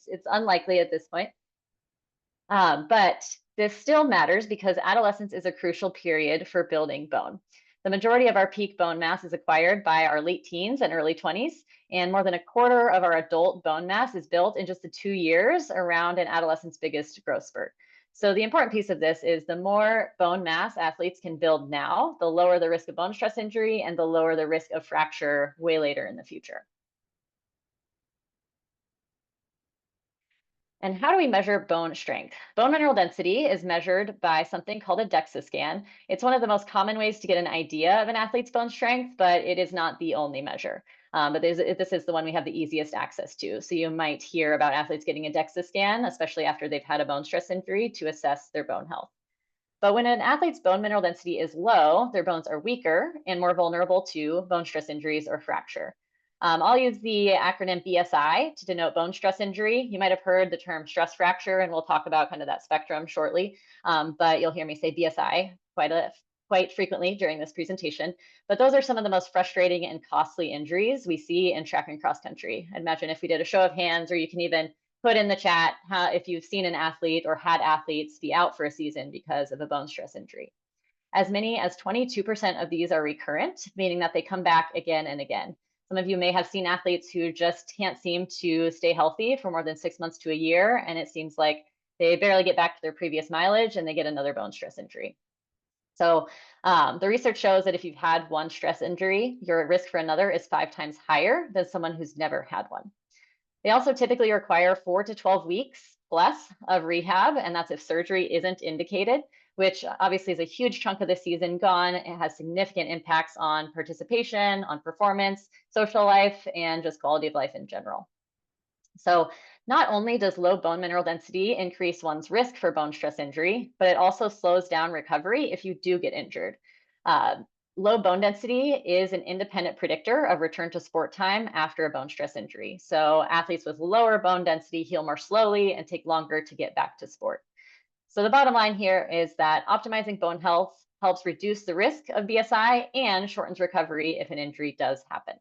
it's unlikely at this point. But this still matters because adolescence is a crucial period for building bone. The majority of our peak bone mass is acquired by our late teens and early 20s, and more than a quarter of our adult bone mass is built in just the 2 years around an adolescent's biggest growth spurt. So the important piece of this is the more bone mass athletes can build now, the lower the risk of bone stress injury and the lower the risk of fracture way later in the future. And how do we measure bone strength? Bone mineral density is measured by something called a DEXA scan. It's one of the most common ways to get an idea of an athlete's bone strength, but it is not the only measure. But this is the one we have the easiest access to. So you might hear about athletes getting a DEXA scan, especially after they've had a bone stress injury, to assess their bone health. But when an athlete's bone mineral density is low, their bones are weaker and more vulnerable to bone stress injuries or fracture. I'll use the acronym BSI to denote bone stress injury. You might have heard the term stress fracture, and we'll talk about kind of that spectrum shortly. But you'll hear me say BSI quite frequently during this presentation. But those are some of the most frustrating and costly injuries we see in track and cross country. I'd imagine if we did a show of hands, or you can even put in the chat if you've seen an athlete or had athletes be out for a season because of a bone stress injury. As many as 22% of these are recurrent, meaning that they come back again and again. Some of you may have seen athletes who just can't seem to stay healthy for more than 6 months to a year, and it seems like they barely get back to their previous mileage and they get another bone stress injury. So the research shows that if you've had one stress injury, your risk for another is 5 times higher than someone who's never had one. They also typically require 4 to 12 weeks plus of rehab, and that's if surgery isn't indicated, which obviously is a huge chunk of the season gone. It has significant impacts on participation, on performance, social life, and just quality of life in general. So not only does low bone mineral density increase one's risk for bone stress injury, but it also slows down recovery if you do get injured. Low bone density is an independent predictor of return to sport time after a bone stress injury. So athletes with lower bone density heal more slowly and take longer to get back to sport. So the bottom line here is that optimizing bone health helps reduce the risk of BSI and shortens recovery if an injury does happen.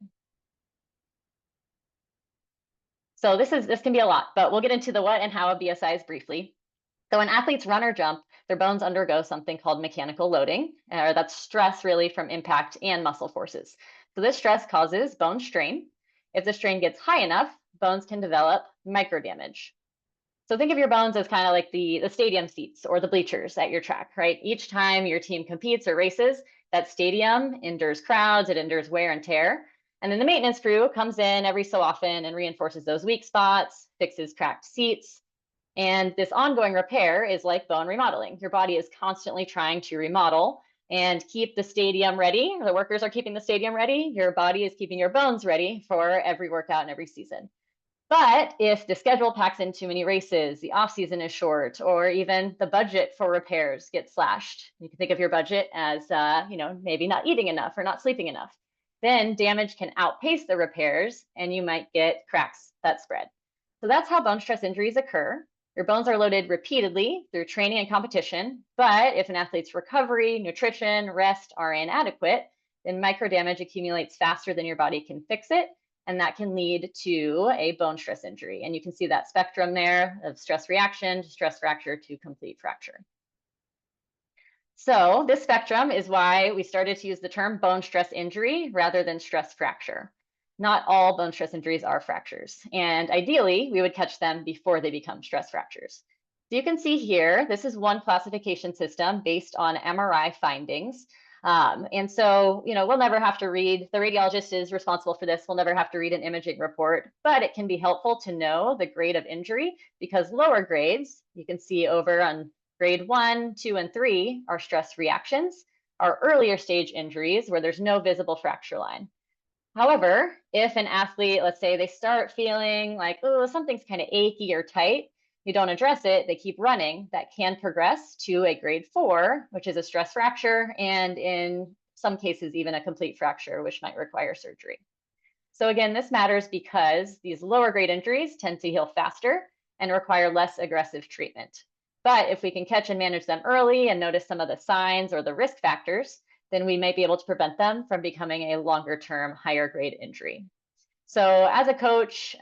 So this can be a lot, but we'll get into the what and how of BSIs briefly. So when athletes run or jump, their bones undergo something called mechanical loading, or that's stress really from impact and muscle forces. So this stress causes bone strain. If the strain gets high enough, bones can develop microdamage. So think of your bones as kind of like the stadium seats or the bleachers at your track, right? Each time your team competes or races, that stadium endures crowds, it endures wear and tear. And then the maintenance crew comes in every so often and reinforces those weak spots, fixes cracked seats. And this ongoing repair is like bone remodeling. Your body is constantly trying to remodel and keep the stadium ready. The workers are keeping the stadium ready. Your body is keeping your bones ready for every workout and every season. But if the schedule packs in too many races, the off season is short, or even the budget for repairs gets slashed, you can think of your budget as maybe not eating enough or not sleeping enough. Then damage can outpace the repairs and you might get cracks that spread. So that's how bone stress injuries occur. Your bones are loaded repeatedly through training and competition, but if an athlete's recovery, nutrition, rest are inadequate, then microdamage accumulates faster than your body can fix it, and that can lead to a bone stress injury. And you can see that spectrum there of stress reaction to stress fracture to complete fracture. So this spectrum is why we started to use the term bone stress injury rather than stress fracture. Not all bone stress injuries are fractures, and ideally we would catch them before they become stress fractures. So you can see here, this is one classification system based on MRI findings. And so, we'll never have to read, the radiologist is responsible for this, we'll never have to read an imaging report, but it can be helpful to know the grade of injury because lower grades, you can see over on grade 1, 2, and 3 are stress reactions, are earlier stage injuries where there's no visible fracture line. However, if an athlete, let's say they start feeling like, oh, something's kind of achy or tight, you don't address it, they keep running, that can progress to a grade 4, which is a stress fracture, and in some cases, even a complete fracture, which might require surgery. So again, this matters because these lower grade injuries tend to heal faster and require less aggressive treatment. But if we can catch and manage them early and notice some of the signs or the risk factors, then we might be able to prevent them from becoming a longer term, higher grade injury. So as a coach,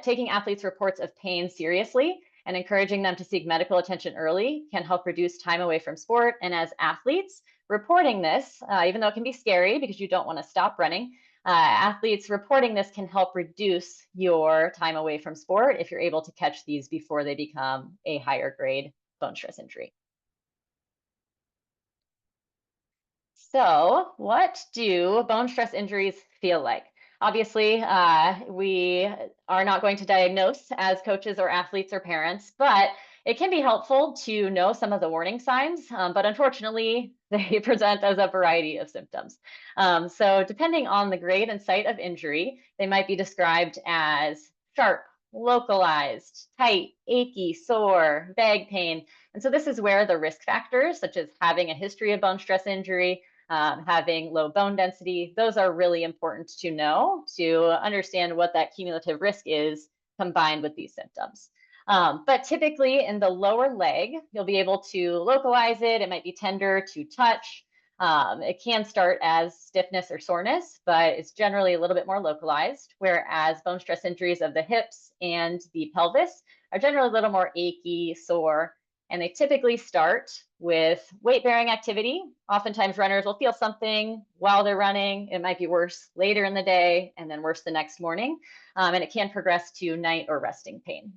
taking athletes' reports of pain seriously and encouraging them to seek medical attention early can help reduce time away from sport. And as athletes, reporting this, even though it can be scary because you don't want to stop running, athletes reporting this can help reduce your time away from sport if you're able to catch these before they become a higher grade bone stress injury. So, what do bone stress injuries feel like? Obviously, we are not going to diagnose as coaches or athletes or parents, but it can be helpful to know some of the warning signs. But unfortunately, they present as a variety of symptoms. So, depending on the grade and site of injury, they might be described as sharp, localized, tight, achy, sore, vague pain. And so, this is where the risk factors, such as having a history of bone stress injury, having low bone density, those are really important to know to understand what that cumulative risk is combined with these symptoms. But typically in the lower leg, you'll be able to localize it. It might be tender to touch. It can start as stiffness or soreness, but it's generally a little bit more localized, whereas bone stress injuries of the hips and the pelvis are generally a little more achy, sore, and they typically start with weight-bearing activity. Oftentimes runners will feel something while they're running. It might be worse later in the day and then worse the next morning. And it can progress to night or resting pain.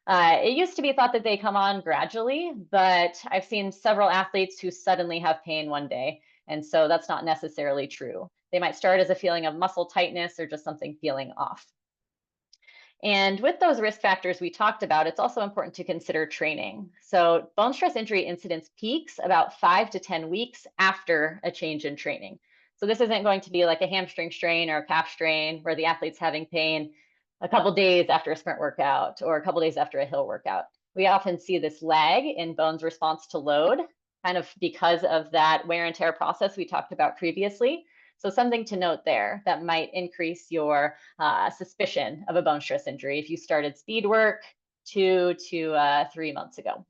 It used to be thought that they come on gradually, but I've seen several athletes who suddenly have pain one day. And so that's not necessarily true. They might start as a feeling of muscle tightness or just something feeling off. And with those risk factors we talked about, it's also important to consider training. So bone stress injury incidence peaks about 5 to 10 weeks after a change in training. So this isn't going to be like a hamstring strain or a calf strain where the athlete's having pain a couple days after a sprint workout or a couple days after a hill workout. We often see this lag in bone's response to load, kind of because of that wear and tear process we talked about previously. So something to note there that might increase your suspicion of a bone stress injury if you started speed work 2 to 3 months ago.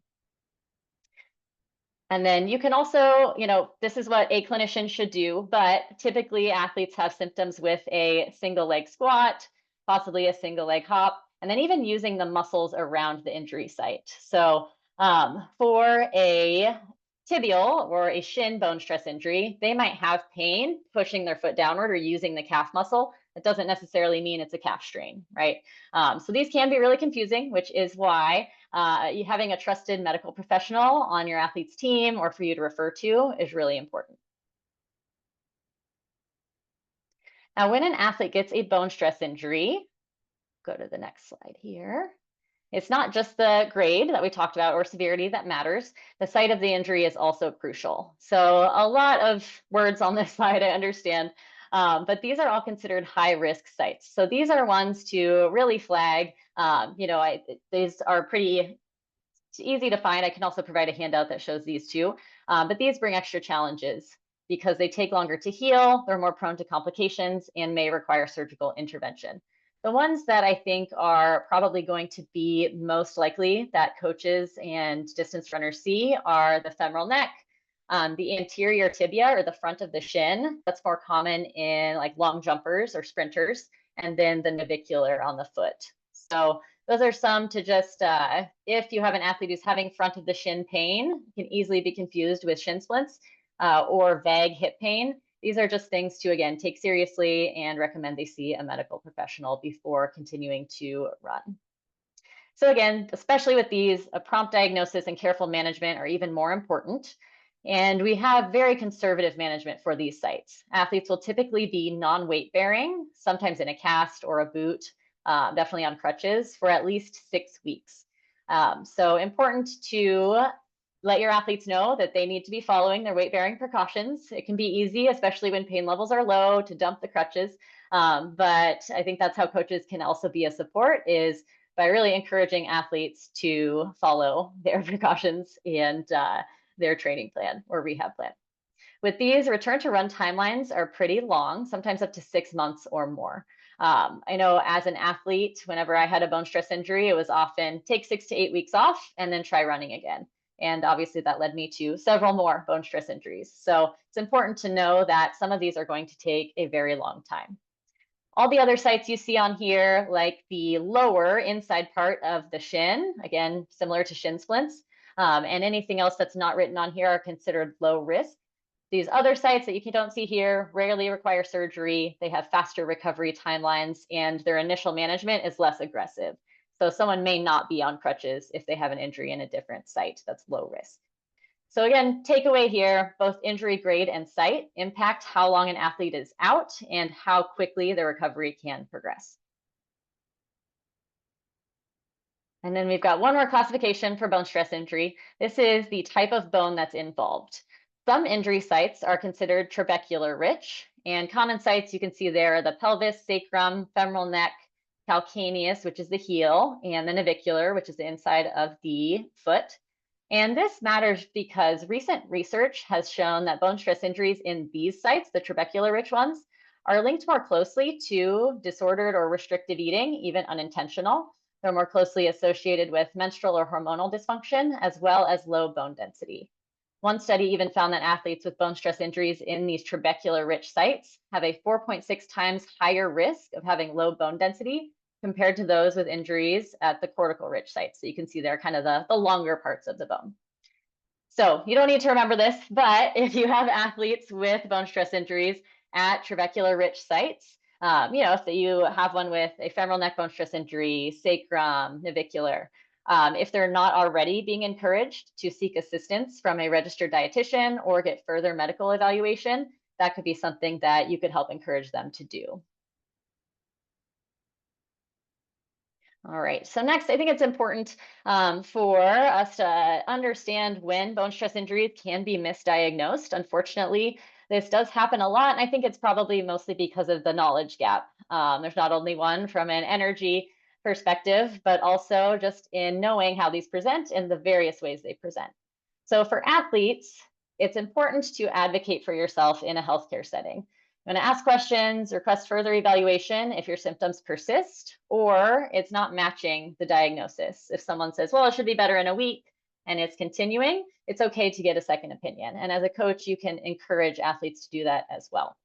And then you can also, this is what a clinician should do, but typically athletes have symptoms with a single leg squat, possibly a single leg hop, and then even using the muscles around the injury site. So for a tibial or a shin bone stress injury, they might have pain pushing their foot downward or using the calf muscle. It doesn't necessarily mean it's a calf strain, right? So these can be really confusing, which is why having a trusted medical professional on your athlete's team or for you to refer to is really important. Now, when an athlete gets a bone stress injury, go to the next slide here. It's not just the grade that we talked about or severity that matters. The site of the injury is also crucial. So a lot of words on this slide, I understand, but these are all considered high risk sites. So these are ones to really flag. These are pretty easy to find. I can also provide a handout that shows these too, but these bring extra challenges because they take longer to heal, they're more prone to complications, and may require surgical intervention. The ones that I think are probably going to be most likely that coaches and distance runners see are the femoral neck, the anterior tibia or the front of the shin. That's more common in like long jumpers or sprinters, and then the navicular on the foot. So those are some to just, if you have an athlete who's having front of the shin pain, can easily be confused with shin splints or vague hip pain. These are just things to, again, take seriously and recommend they see a medical professional before continuing to run. So again, especially with these, a prompt diagnosis and careful management are even more important. And we have very conservative management for these sites. Athletes will typically be non-weight bearing, sometimes in a cast or a boot, definitely on crutches for at least 6 weeks. So important to let your athletes know that they need to be following their weight-bearing precautions. It can be easy, especially when pain levels are low, to dump the crutches. But I think that's how coaches can also be a support, is by really encouraging athletes to follow their precautions and their training plan or rehab plan. With these, return to run timelines are pretty long, sometimes up to 6 months or more. I know as an athlete, whenever I had a bone stress injury, it was often take 6 to 8 weeks off and then try running again. And obviously that led me to several more bone stress injuries. So it's important to know that some of these are going to take a very long time. All the other sites you see on here, like the lower inside part of the shin, again, similar to shin splints, and anything else that's not written on here are considered low risk. These other sites that you don't see here rarely require surgery. They have faster recovery timelines, and their initial management is less aggressive. So someone may not be on crutches if they have an injury in a different site that's low risk. So again, takeaway here, both injury grade and site impact how long an athlete is out and how quickly the recovery can progress. And then we've got one more classification for bone stress injury. This is the type of bone that's involved. Some injury sites are considered trabecular rich, and common sites you can see there are the pelvis, sacrum, femoral neck, calcaneus, which is the heel, and the navicular, which is the inside of the foot. And this matters because recent research has shown that bone stress injuries in these sites, the trabecular-rich ones, are linked more closely to disordered or restrictive eating, even unintentional. They're more closely associated with menstrual or hormonal dysfunction, as well as low bone density. One study even found that athletes with bone stress injuries in these trabecular-rich sites have a 4.6 times higher risk of having low bone density compared to those with injuries at the cortical-rich sites. So you can see there kind of the longer parts of the bone. So you don't need to remember this, but if you have athletes with bone stress injuries at trabecular-rich sites, if you have one with a femoral neck bone stress injury, sacrum, navicular, if they're not already being encouraged to seek assistance from a registered dietitian or get further medical evaluation, that could be something that you could help encourage them to do. All right, so next, I think it's important for us to understand when bone stress injuries can be misdiagnosed. Unfortunately, this does happen a lot, and I think it's probably mostly because of the knowledge gap. There's not only one from an energy perspective, but also just in knowing how these present and the various ways they present. So for athletes, it's important to advocate for yourself in a healthcare setting. I'm going to ask questions, request further evaluation if your symptoms persist or it's not matching the diagnosis. If someone says, well, it should be better in a week and it's continuing, it's okay to get a second opinion. And as a coach, you can encourage athletes to do that as well.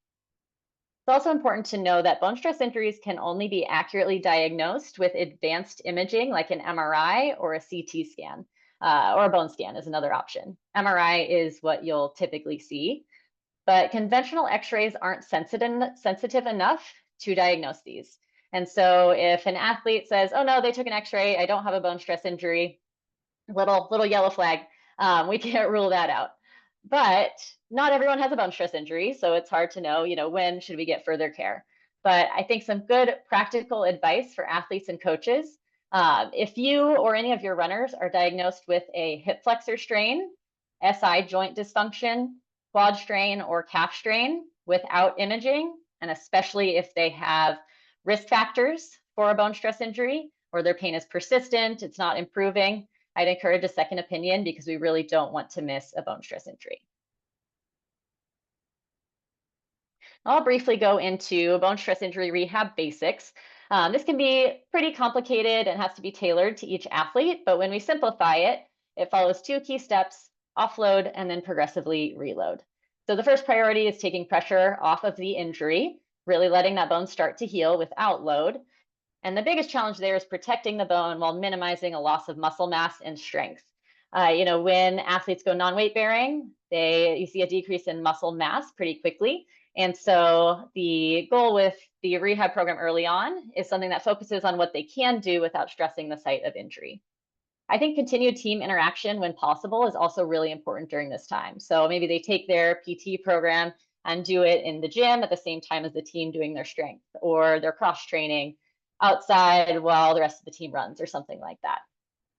It's also important to know that bone stress injuries can only be accurately diagnosed with advanced imaging like an MRI or a CT scan, or a bone scan is another option. MRI is what you'll typically see. But conventional x-rays aren't sensitive enough to diagnose these. And so if an athlete says, oh no, they took an x-ray, I don't have a bone stress injury, little yellow flag, we can't rule that out. But not everyone has a bone stress injury, so it's hard to know, when should we get further care. But I think some good practical advice for athletes and coaches, if you or any of your runners are diagnosed with a hip flexor strain, SI joint dysfunction, quad strain or calf strain without imaging, and especially if they have risk factors for a bone stress injury or their pain is persistent, it's not improving, I'd encourage a second opinion because we really don't want to miss a bone stress injury. I'll briefly go into bone stress injury rehab basics. This can be pretty complicated and has to be tailored to each athlete, but when we simplify it, it follows 2 key steps: offload and then progressively reload. So the first priority is taking pressure off of the injury, really letting that bone start to heal without load. And the biggest challenge there is protecting the bone while minimizing a loss of muscle mass and strength. When athletes go non-weight bearing, you see a decrease in muscle mass pretty quickly. And so the goal with the rehab program early on is something that focuses on what they can do without stressing the site of injury. I think continued team interaction when possible is also really important during this time. So maybe they take their PT program and do it in the gym at the same time as the team doing their strength, or they're cross training outside while the rest of the team runs or something like that.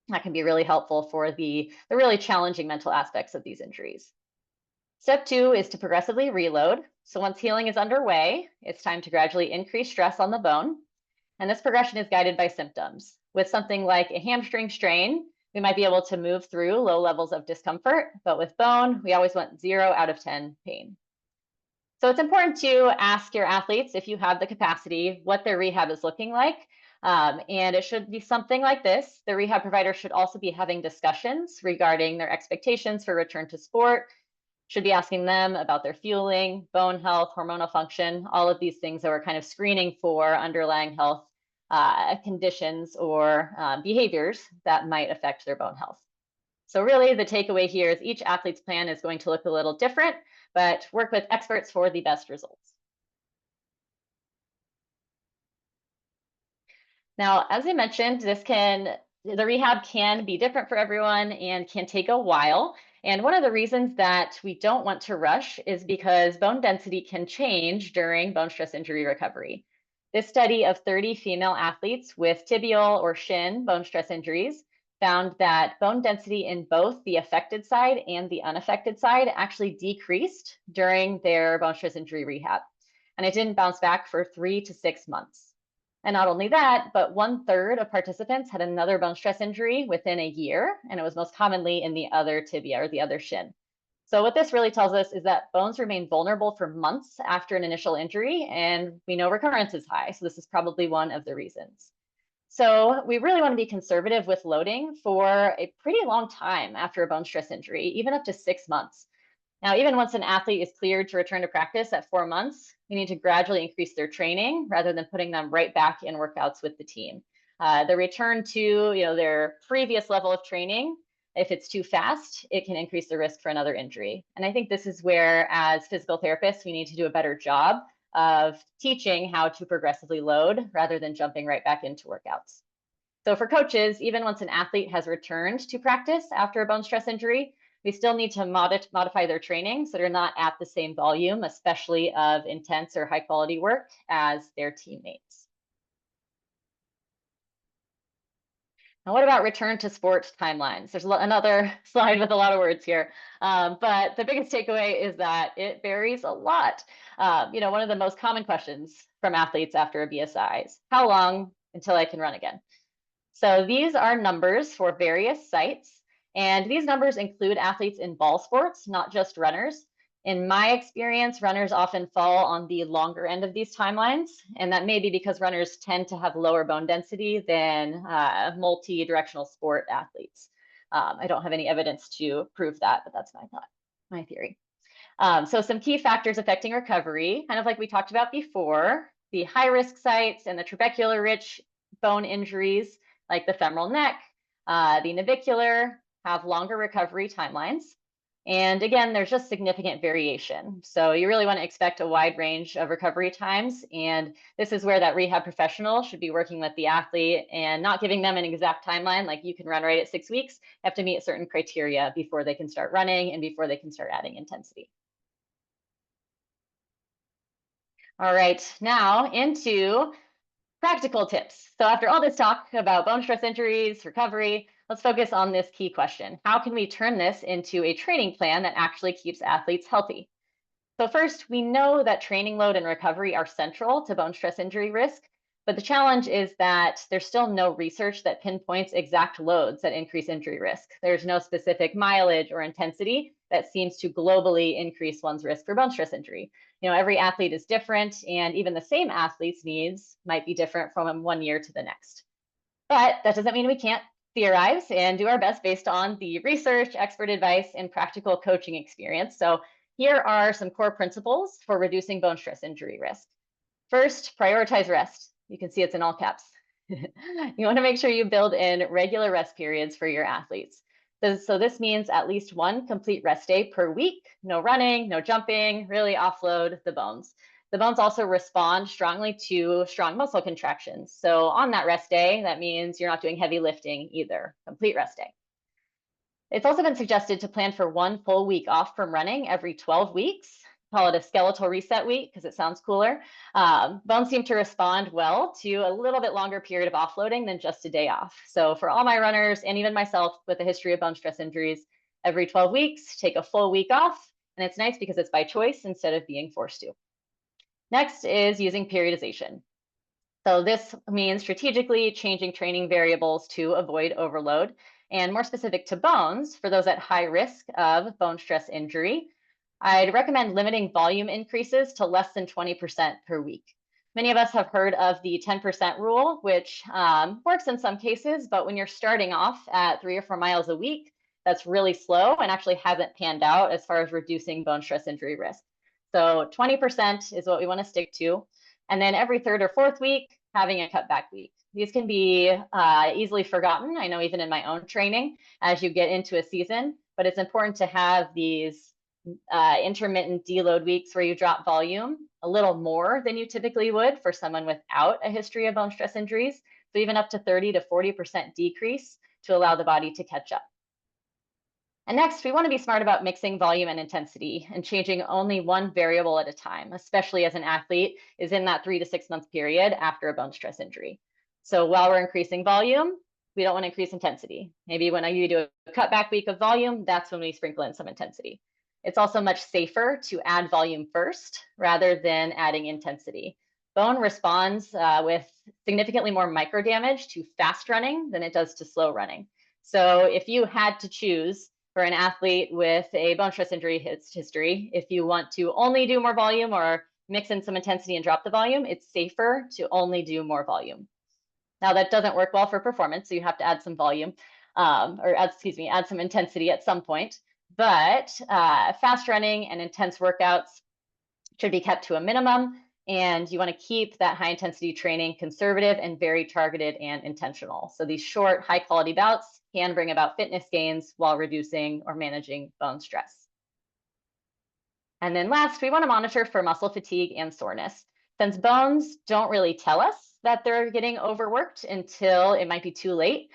That can be really helpful for the really challenging mental aspects of these injuries. Step 2 is to progressively reload. So once healing is underway, it's time to gradually increase stress on the bone. And this progression is guided by symptoms. With something like a hamstring strain, we might be able to move through low levels of discomfort, but with bone, we always want 0 out of 10 pain. So it's important to ask your athletes, if you have the capacity, what their rehab is looking like. And it should be something like this. The rehab provider should also be having discussions regarding their expectations for return to sport, Should be asking them about their fueling, bone health, hormonal function, all of these things that we're kind of screening for underlying health conditions or behaviors that might affect their bone health. So really the takeaway here is each athlete's plan is going to look a little different, but work with experts for the best results. Now, as I mentioned, the rehab can be different for everyone and can take a while. And one of the reasons that we don't want to rush is because bone density can change during bone stress injury recovery. This study of 30 female athletes with tibial or shin bone stress injuries found that bone density in both the affected side and the unaffected side actually decreased during their bone stress injury rehab. And it didn't bounce back for 3 to 6 months. And not only that, but 1/3 of participants had another bone stress injury within a year, and it was most commonly in the other tibia or the other shin. So what this really tells us is that bones remain vulnerable for months after an initial injury, and we know recurrence is high, so this is probably one of the reasons. So we really want to be conservative with loading for a pretty long time after a bone stress injury, even up to 6 months. Now, even once an athlete is cleared to return to practice at 4 months, we need to gradually increase their training rather than putting them right back in workouts with the team. The return to their previous level of training, if it's too fast, it can increase the risk for another injury. And I think this is where, as physical therapists, we need to do a better job of teaching how to progressively load rather than jumping right back into workouts. So for coaches, even once an athlete has returned to practice after a bone stress injury, we still need to modify their training so they're not at the same volume, especially of intense or high quality work as their teammates. Now, what about return to sport timelines? There's another slide with a lot of words here, but the biggest takeaway is that it varies a lot. One of the most common questions from athletes after a BSI is, how long until I can run again? So these are numbers for various sites. And these numbers include athletes in ball sports, not just runners. In my experience, runners often fall on the longer end of these timelines, and that may be because runners tend to have lower bone density than multi-directional sport athletes. I don't have any evidence to prove that, but that's my theory. So some key factors affecting recovery, kind of like we talked about before, the high-risk sites and the trabecular-rich bone injuries, like the femoral neck, the navicular, have longer recovery timelines. And again, there's just significant variation. So you really want to expect a wide range of recovery times. And this is where that rehab professional should be working with the athlete and not giving them an exact timeline, like you can run right at 6 weeks. You have to meet certain criteria before they can start running and before they can start adding intensity. All right, now into practical tips. So after all this talk about bone stress injuries, recovery, let's focus on this key question. How can we turn this into a training plan that actually keeps athletes healthy? So first, we know that training load and recovery are central to bone stress injury risk, but the challenge is that there's still no research that pinpoints exact loads that increase injury risk. There's no specific mileage or intensity that seems to globally increase one's risk for bone stress injury. Every athlete is different, and even the same athlete's needs might be different from one year to the next. But that doesn't mean we can't theorize and do our best based on the research, expert advice, and practical coaching experience. So here are some core principles for reducing bone stress injury risk. First, prioritize rest. You can see it's in all caps. You want to make sure you build in regular rest periods for your athletes. So this means at least one complete rest day per week. No running, no jumping, really offload the bones. The bones also respond strongly to strong muscle contractions. So on that rest day, that means you're not doing heavy lifting either. Complete rest day. It's also been suggested to plan for 1 full week off from running every 12 weeks. Call it a skeletal reset week because it sounds cooler. Bones seem to respond well to a little bit longer period of offloading than just a day off. So for all my runners and even myself with a history of bone stress injuries, every 12 weeks, take a full week off. And it's nice because it's by choice instead of being forced to. Next is using periodization. So this means strategically changing training variables to avoid overload. And more specific to bones, for those at high risk of bone stress injury, I'd recommend limiting volume increases to less than 20% per week. Many of us have heard of the 10% rule, which works in some cases, but when you're starting off at 3 or 4 miles a week, that's really slow and actually hasn't panned out as far as reducing bone stress injury risk. So 20% is what we want to stick to. And then every third or fourth week, having a cutback week. These can be easily forgotten. I know even in my own training as you get into a season, but it's important to have these intermittent deload weeks where you drop volume a little more than you typically would for someone without a history of bone stress injuries. So even up to 30 to 40% decrease to allow the body to catch up. And next, we want to be smart about mixing volume and intensity and changing only one variable at a time, especially as an athlete is in that 3 to 6 month period after a bone stress injury. So while we're increasing volume, we don't want to increase intensity. Maybe when you do a cutback week of volume, that's when we sprinkle in some intensity. It's also much safer to add volume first rather than adding intensity. Bone responds with significantly more micro damage to fast running than it does to slow running. So if you had to choose for an athlete with a bone stress injury history, if you want to only do more volume or mix in some intensity and drop the volume, it's safer to only do more volume. Now that doesn't work well for performance, so you have to add some volume, add some intensity at some point. But fast running and intense workouts should be kept to a minimum, and you want to keep that high intensity training conservative and very targeted and intentional. So these short, high quality bouts can bring about fitness gains while reducing or managing bone stress. And then last, we want to monitor for muscle fatigue and soreness. Since bones don't really tell us that they're getting overworked until it might be too late,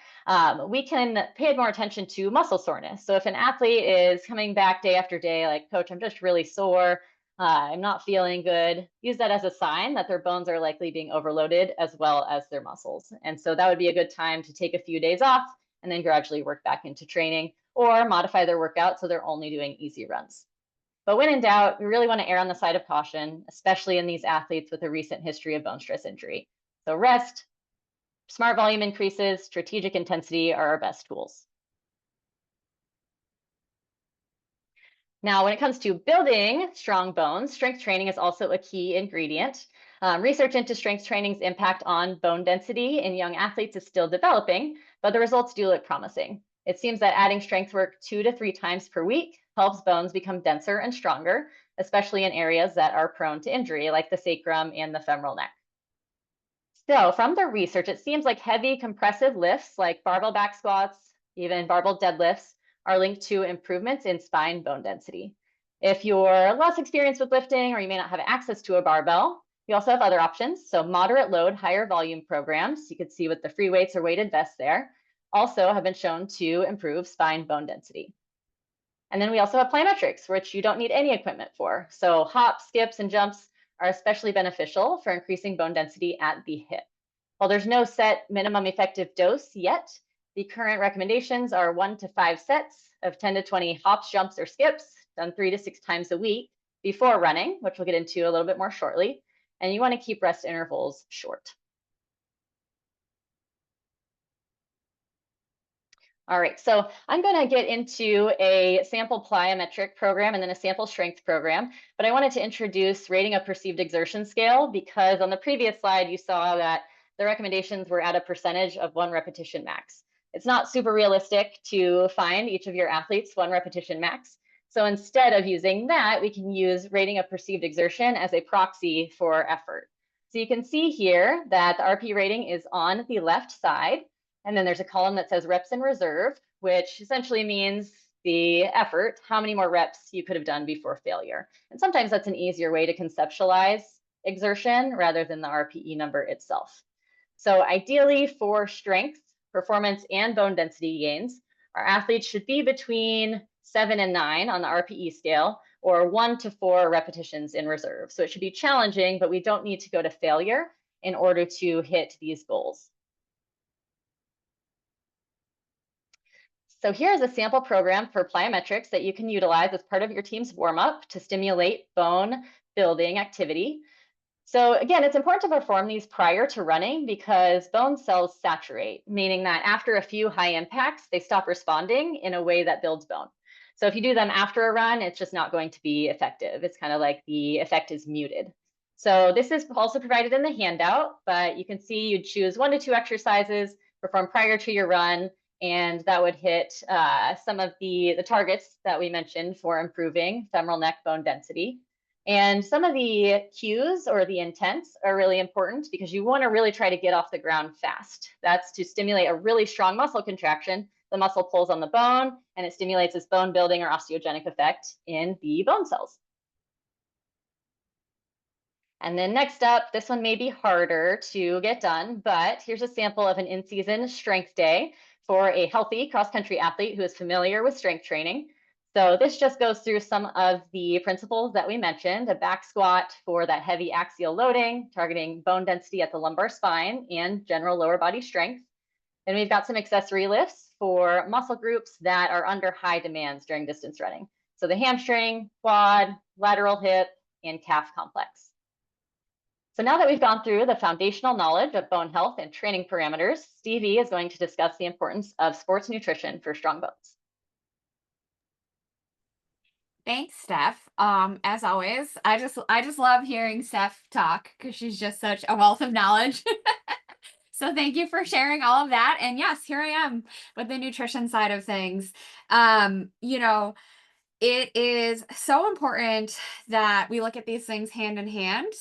we can pay more attention to muscle soreness. So if an athlete is coming back day after day, like, coach, I'm just really sore, I'm not feeling good, use that as a sign that their bones are likely being overloaded as well as their muscles. And so that would be a good time to take a few days off and then gradually work back into training or modify their workout so they're only doing easy runs. But when in doubt, we really want to err on the side of caution, especially in these athletes with a recent history of bone stress injury. So rest, smart volume increases, strategic intensity are our best tools. Now, when it comes to building strong bones, strength training is also a key ingredient. Research into strength training's impact on bone density in young athletes is still developing, but the results do look promising. It seems that adding strength work 2 to 3 times per week helps bones become denser and stronger, especially in areas that are prone to injury, like the sacrum and the femoral neck. So from the research, it seems like heavy compressive lifts like barbell back squats, even barbell deadlifts, are linked to improvements in spine bone density. If you're less experienced with lifting or you may not have access to a barbell, you also have other options. So moderate load, higher volume programs, you can see with the free weights or weighted vests there, also have been shown to improve spine bone density. And then we also have plyometrics, which you don't need any equipment for. So hops, skips, and jumps are especially beneficial for increasing bone density at the hip. While there's no set minimum effective dose yet, the current recommendations are 1 to 5 sets of 10 to 20 hops, jumps, or skips done 3 to 6 times a week before running, which we'll get into a little bit more shortly. And you want to keep rest intervals short. All right, so I'm going to get into a sample plyometric program and then a sample strength program, but I wanted to introduce rating a perceived exertion scale because on the previous slide, you saw that the recommendations were at a percentage of 1 repetition max. It's not super realistic to find each of your athletes 1 repetition max. So instead of using that, we can use rating a perceived exertion as a proxy for effort. So you can see here that the RP rating is on the left side. And then there's a column that says reps in reserve, which essentially means the effort, how many more reps you could have done before failure. And sometimes that's an easier way to conceptualize exertion rather than the RPE number itself. So ideally for strength, performance, and bone density gains, our athletes should be between 7 and 9 on the RPE scale, or 1 to 4 repetitions in reserve. So it should be challenging, but we don't need to go to failure in order to hit these goals. So here's a sample program for plyometrics that you can utilize as part of your team's warm-up to stimulate bone building activity. So again, it's important to perform these prior to running because bone cells saturate, meaning that after a few high impacts, they stop responding in a way that builds bone. So if you do them after a run, it's just not going to be effective. It's kind of like the effect is muted. So this is also provided in the handout, but you can see you choose 1 to 2 exercises, perform prior to your run, and that would hit some of the targets that we mentioned for improving femoral neck bone density. And some of the cues or the intents are really important because you want to really try to get off the ground fast. That's to stimulate a really strong muscle contraction. The muscle pulls on the bone and it stimulates this bone building or osteogenic effect in the bone cells. And then next up, this one may be harder to get done, but here's a sample of an in-season strength day for a healthy cross-country athlete who is familiar with strength training. So this just goes through some of the principles that we mentioned: a back squat for that heavy axial loading, targeting bone density at the lumbar spine and general lower body strength. And we've got some accessory lifts for muscle groups that are under high demands during distance running. So the hamstring, quad, lateral hip, and calf complex. So now that we've gone through the foundational knowledge of bone health and training parameters, Stevie is going to discuss the importance of sports nutrition for strong bones. Thanks, Steph. As always, I just love hearing Steph talk because she's just such a wealth of knowledge. So thank you for sharing all of that. And yes, here I am with the nutrition side of things. You know, it is so important that we look at these things hand in hand,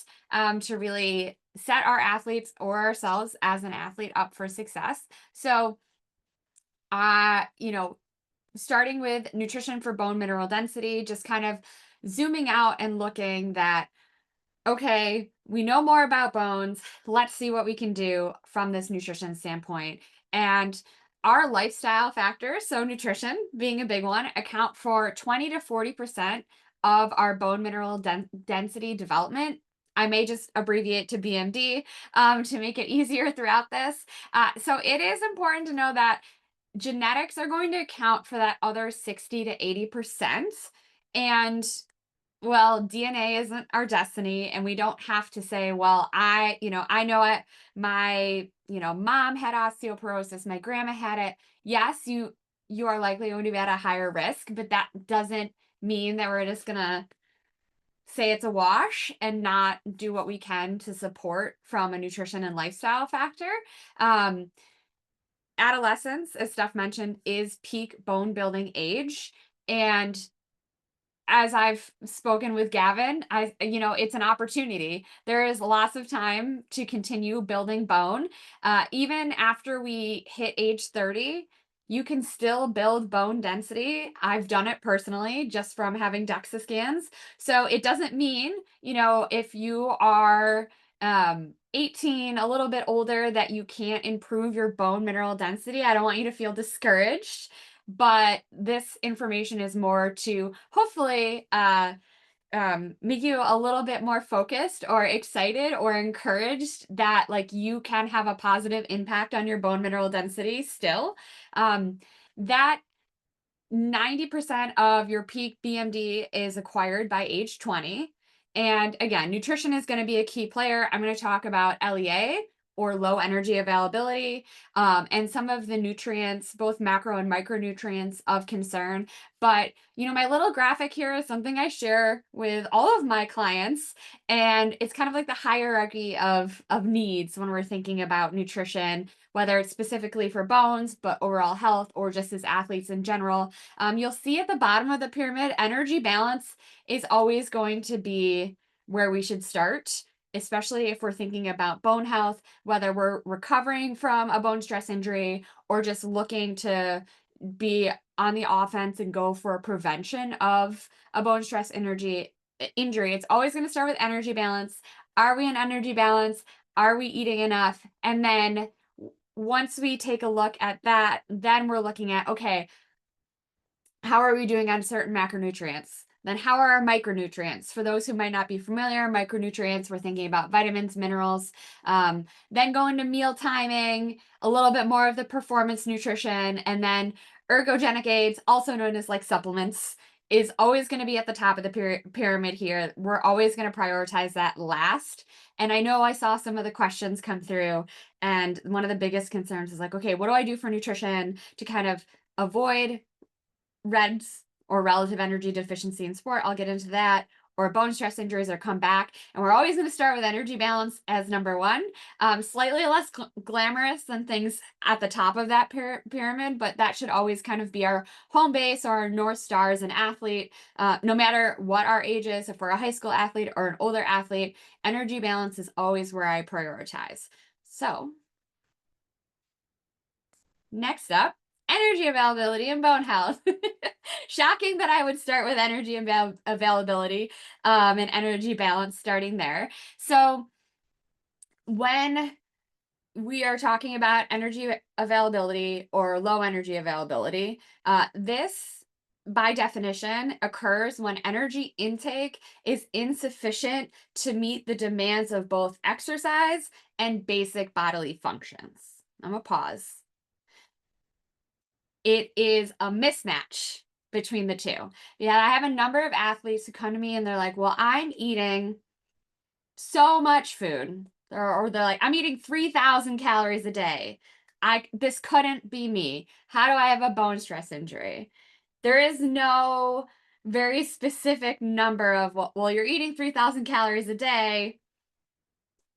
to really set our athletes or ourselves as an athlete up for success. So, you know, starting with nutrition for bone mineral density, just kind of zooming out and looking that, okay, we know more about bones. Let's see what we can do from this nutrition standpoint. And our lifestyle factors, so nutrition being a big one, account for 20 to 40% of our bone mineral density development. I may just abbreviate to BMD, to make it easier throughout this. So it is important to know that genetics are going to account for that other 60 to 80%. And well, DNA isn't our destiny, and we don't have to say, well, I know it. My, mom had osteoporosis, my grandma had it. Yes, you are likely going to be at a higher risk, but that doesn't mean that we're just gonna say it's a wash and not do what we can to support from a nutrition and lifestyle factor. Um, Adolescence, as Steph mentioned, is peak bone building age. And as I've spoken with Gavin, it's an opportunity. There is lots of time to continue building bone. Even after we hit age 30, you can still build bone density. I've done it personally just from having DEXA scans. So it doesn't mean, if you are 18, a little bit older, that you can't improve your bone mineral density. I don't want you to feel discouraged, but this information is more to hopefully make you a little bit more focused or excited or encouraged that like you can have a positive impact on your bone mineral density still. That 90% of your peak BMD is acquired by age 20. And again, nutrition is going to be a key player. I'm going to talk about LEA, or low energy availability, and some of the nutrients, both macro and micronutrients of concern. But, my little graphic here is something I share with all of my clients, and it's kind of like the hierarchy of needs when we're thinking about nutrition, whether it's specifically for bones, but overall health, or just as athletes in general. You'll see at the bottom of the pyramid, energy balance is always going to be where we should start, especially if we're thinking about bone health, whether we're recovering from a bone stress injury or just looking to be on the offense and go for a prevention of a bone stress injury. It's always going to start with energy balance. Are we in energy balance? Are we eating enough? And then once we take a look at that, then we're looking at, okay, how are we doing on certain macronutrients? Then how are our micronutrients? For those who might not be familiar, micronutrients, we're thinking about vitamins, minerals, then go into meal timing, a little bit more of the performance nutrition, and then ergogenic aids, also known as like supplements, is always going to be at the top of the pyramid here. We're always going to prioritize that last. And I know I saw some of the questions come through, and one of the biggest concerns is like, okay, what do I do for nutrition to kind of avoid REDS, or relative energy deficiency in sport? I'll get into that. or bone stress injuries or come back. And we're always going to start with energy balance as number one. Slightly less glamorous than things at the top of that pyramid, but that should always kind of be our home base or our North Star as an athlete. No matter what our age is, if we're a high school athlete or an older athlete, energy balance is always where I prioritize. So next up, energy availability and bone health. Shocking that I would start with energy availability and energy balance starting there. So when we are talking about energy availability or low energy availability, this by definition occurs when energy intake is insufficient to meet the demands of both exercise and basic bodily functions. I'm gonna pause. It is a mismatch between the two. Yeah, I have a number of athletes who come to me and they're like, well, I'm eating so much food, or they're like, I'm eating 3,000 calories a day. This couldn't be me. How do I have a bone stress injury? There is no very specific number of, well, you're eating 3,000 calories a day,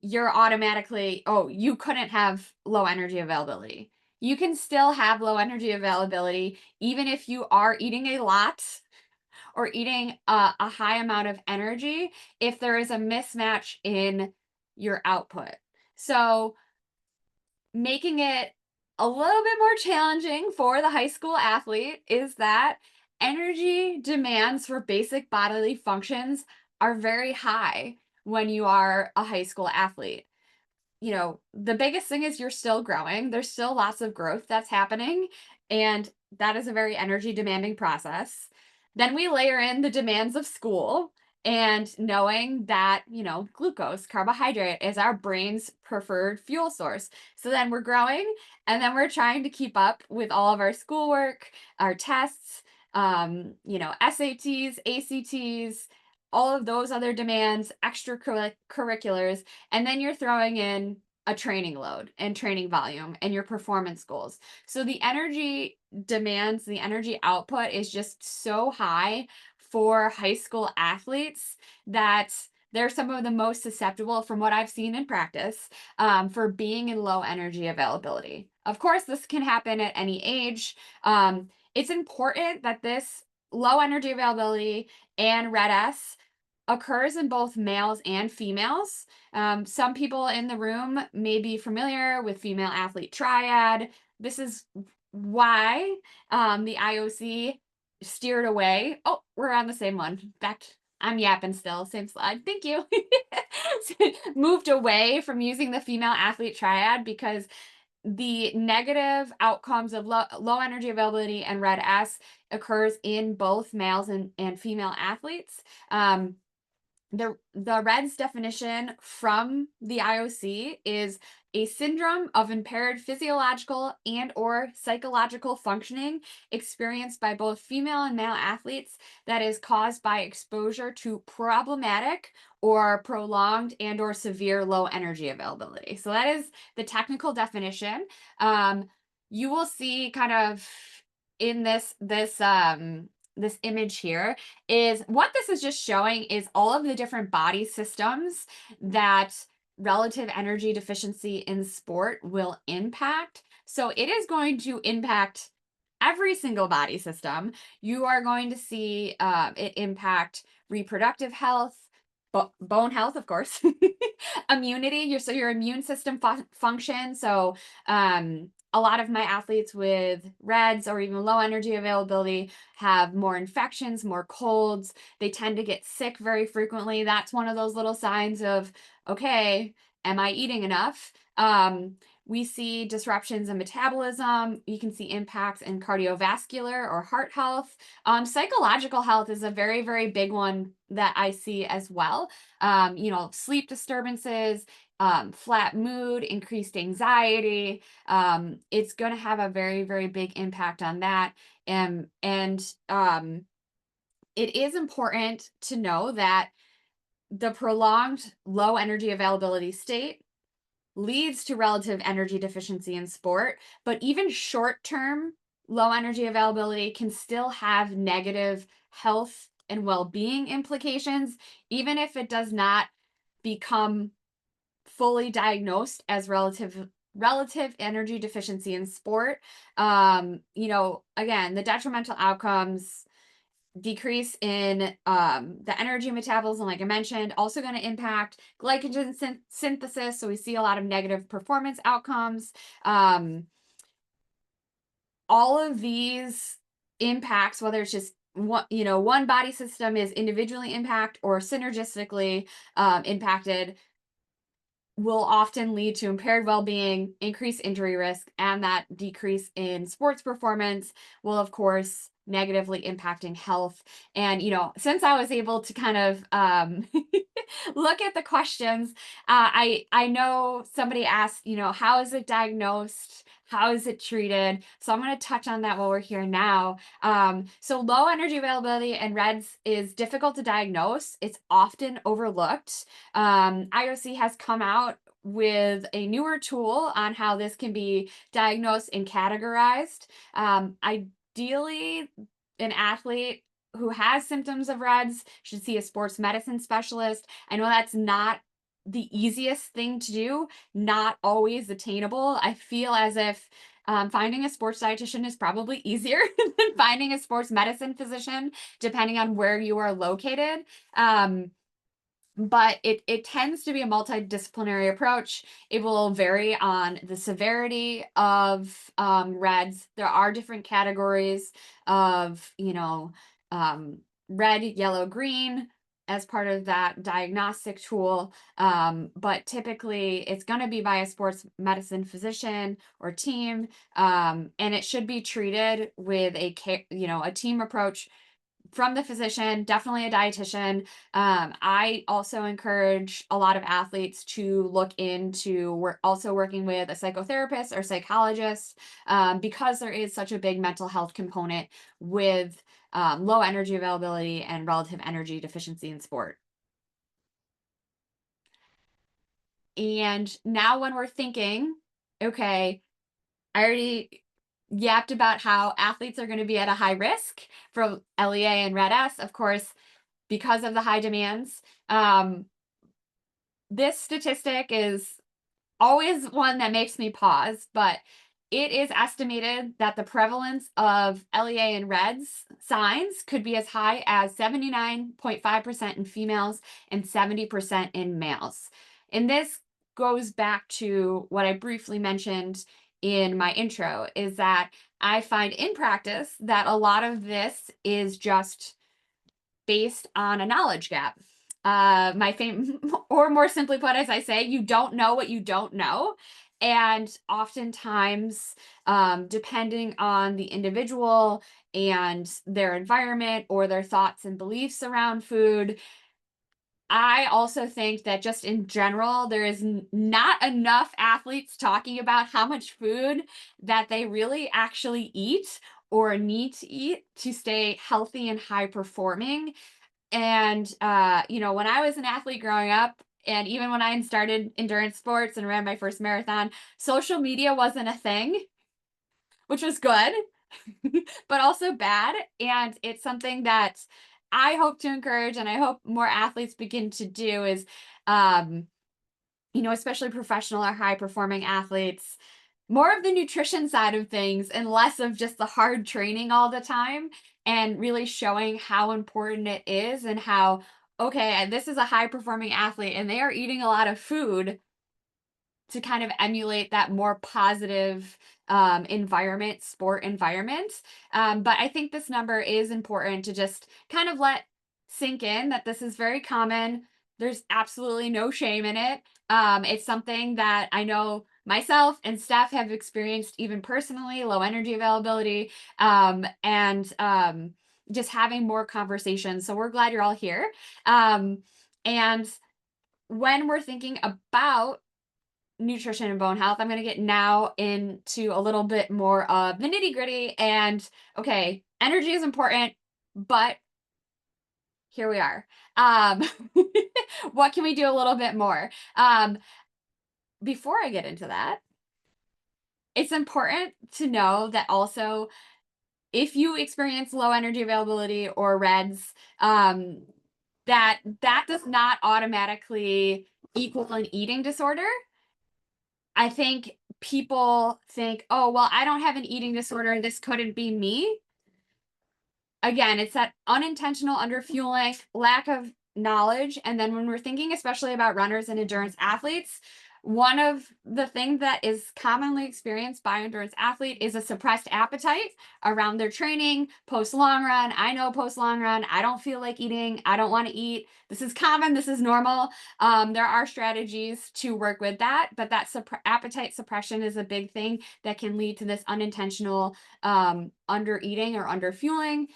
you're automatically, oh, you couldn't have low energy availability. You can still have low energy availability even if you are eating a lot or eating a high amount of energy if there is a mismatch in your output. So making it a little bit more challenging for the high school athlete is that energy demands for basic bodily functions are very high when you are a high school athlete. You know, the biggest thing is you're still growing. There's still lots of growth that's happening, and that is a very energy demanding process. Then we layer in the demands of school and knowing that, you know, glucose, carbohydrate is our brain's preferred fuel source. So then we're growing and then we're trying to keep up with all of our schoolwork, our tests, you know, SATs, ACTs, all of those other demands, extracurriculars, and then you're throwing in a training load and training volume and your performance goals. So the energy demands, the energy output is just so high for high school athletes that they're some of the most susceptible, from what I've seen in practice, for being in low energy availability. Of course, this can happen at any age. It's important that this low energy availability and RED-S occurs in both males and females. Some people in the room may be familiar with female athlete triad. This is why the IOC steered away. Oh, we're on the same one. I'm yapping still. Same slide. Thank you. Moved away from using the female athlete triad because the negative outcomes of low energy availability and RED-S occurs in both males and female athletes. The REDS definition from the IOC is a syndrome of impaired physiological and or psychological functioning experienced by both female and male athletes that is caused by exposure to problematic or prolonged and or severe low energy availability. So that is the technical definition. You will see kind of in this image here is what this is just showing is all of the different body systems that relative energy deficiency in sport will impact. So it is going to impact every single body system. You are going to see it impact reproductive health, bone health, of course, immunity, your immune system function. So a lot of my athletes with REDS or even low energy availability have more infections, more colds. They tend to get sick very frequently. That's one of those little signs of, okay, am I eating enough? We see disruptions in metabolism. You can see impacts in cardiovascular or heart health. Psychological health is a very, very big one that I see as well. You know, sleep disturbances, flat mood, increased anxiety. It's going to have a very, very big impact on that. And it is important to know that the prolonged low energy availability state leads to relative energy deficiency in sport, but even short-term low energy availability can still have negative health and well-being implications, even if it does not become fully diagnosed as relative energy deficiency in sport. Again, the detrimental outcomes, decrease in the energy metabolism, like I mentioned, also going to impact glycogen synthesis. So we see a lot of negative performance outcomes. All of these impacts, whether it's just one body system is individually impact or synergistically impacted, will often lead to impaired well-being, increased injury risk, and that decrease in sports performance will, of course, negatively impacting health. And since I was able to kind of look at the questions, I know somebody asked, how is it diagnosed? How is it treated? So I'm going to touch on that while we're here now. So low energy availability and REDS is difficult to diagnose. It's often overlooked. IOC has come out with a newer tool on how this can be diagnosed and categorized. Ideally, an athlete who has symptoms of REDS should see a sports medicine specialist. I know that's not the easiest thing to do, not always attainable. I feel as if finding a sports dietitian is probably easier than finding a sports medicine physician, depending on where you are located. But it tends to be a multidisciplinary approach. It will vary on the severity of REDS. There are different categories of, red, yellow, green as part of that diagnostic tool. But typically it's going to be by a sports medicine physician or team. And it should be treated with a team approach from the physician, definitely a dietitian. I also encourage a lot of athletes to look into also working with a psychotherapist or psychologist, because there is such a big mental health component with low energy availability and relative energy deficiency in sport. And now when we're thinking, okay, I already yapped about how athletes are going to be at a high risk for LEA and RED-S, of course, because of the high demands. This statistic is always one that makes me pause, but it is estimated that the prevalence of LEA and REDS signs could be as high as 79.5% in females and 70% in males. And this goes back to what I briefly mentioned in my intro, is that I find in practice that a lot of this is just based on a knowledge gap. Or more simply put, as I say, you don't know what you don't know. And oftentimes, depending on the individual and their environment or their thoughts and beliefs around food, I also think that just in general, there is not enough athletes talking about how much food that they really actually eat or need to eat to stay healthy and high performing. And, when I was an athlete growing up, and even when I started endurance sports and ran my first marathon, social media wasn't a thing, which was good, but also bad. And it's something that I hope to encourage, and I hope more athletes begin to do is, especially professional or high performing athletes, more of the nutrition side of things and less of just the hard training all the time, and really showing how important it is and how, okay, this is a high performing athlete and they are eating a lot of food to kind of emulate that more positive sport environment. But I think this number is important to just kind of let sink in, that this is very common. There's absolutely no shame in it. It's something that I know myself and Steph have experienced even personally, low energy availability, and just having more conversations. So we're glad you're all here. And when we're thinking about nutrition and bone health, I'm going to get now into a little bit more of the nitty gritty. And okay, energy is important, but here we are. What can we do a little bit more? Before I get into that, it's important to know that also if you experience low energy availability or REDS, that does not automatically equal an eating disorder. I think people think, oh, well, I don't have an eating disorder. This couldn't be me. Again, it's that unintentional underfueling, lack of knowledge. And then when we're thinking, especially about runners and endurance athletes, one of the things that is commonly experienced by endurance athlete is a suppressed appetite around their training, post long run. I know post long run, I don't feel like eating. I don't want to eat. This is common. This is normal. There are strategies to work with that, but that appetite suppression is a big thing that can lead to this unintentional under eating or under fueling.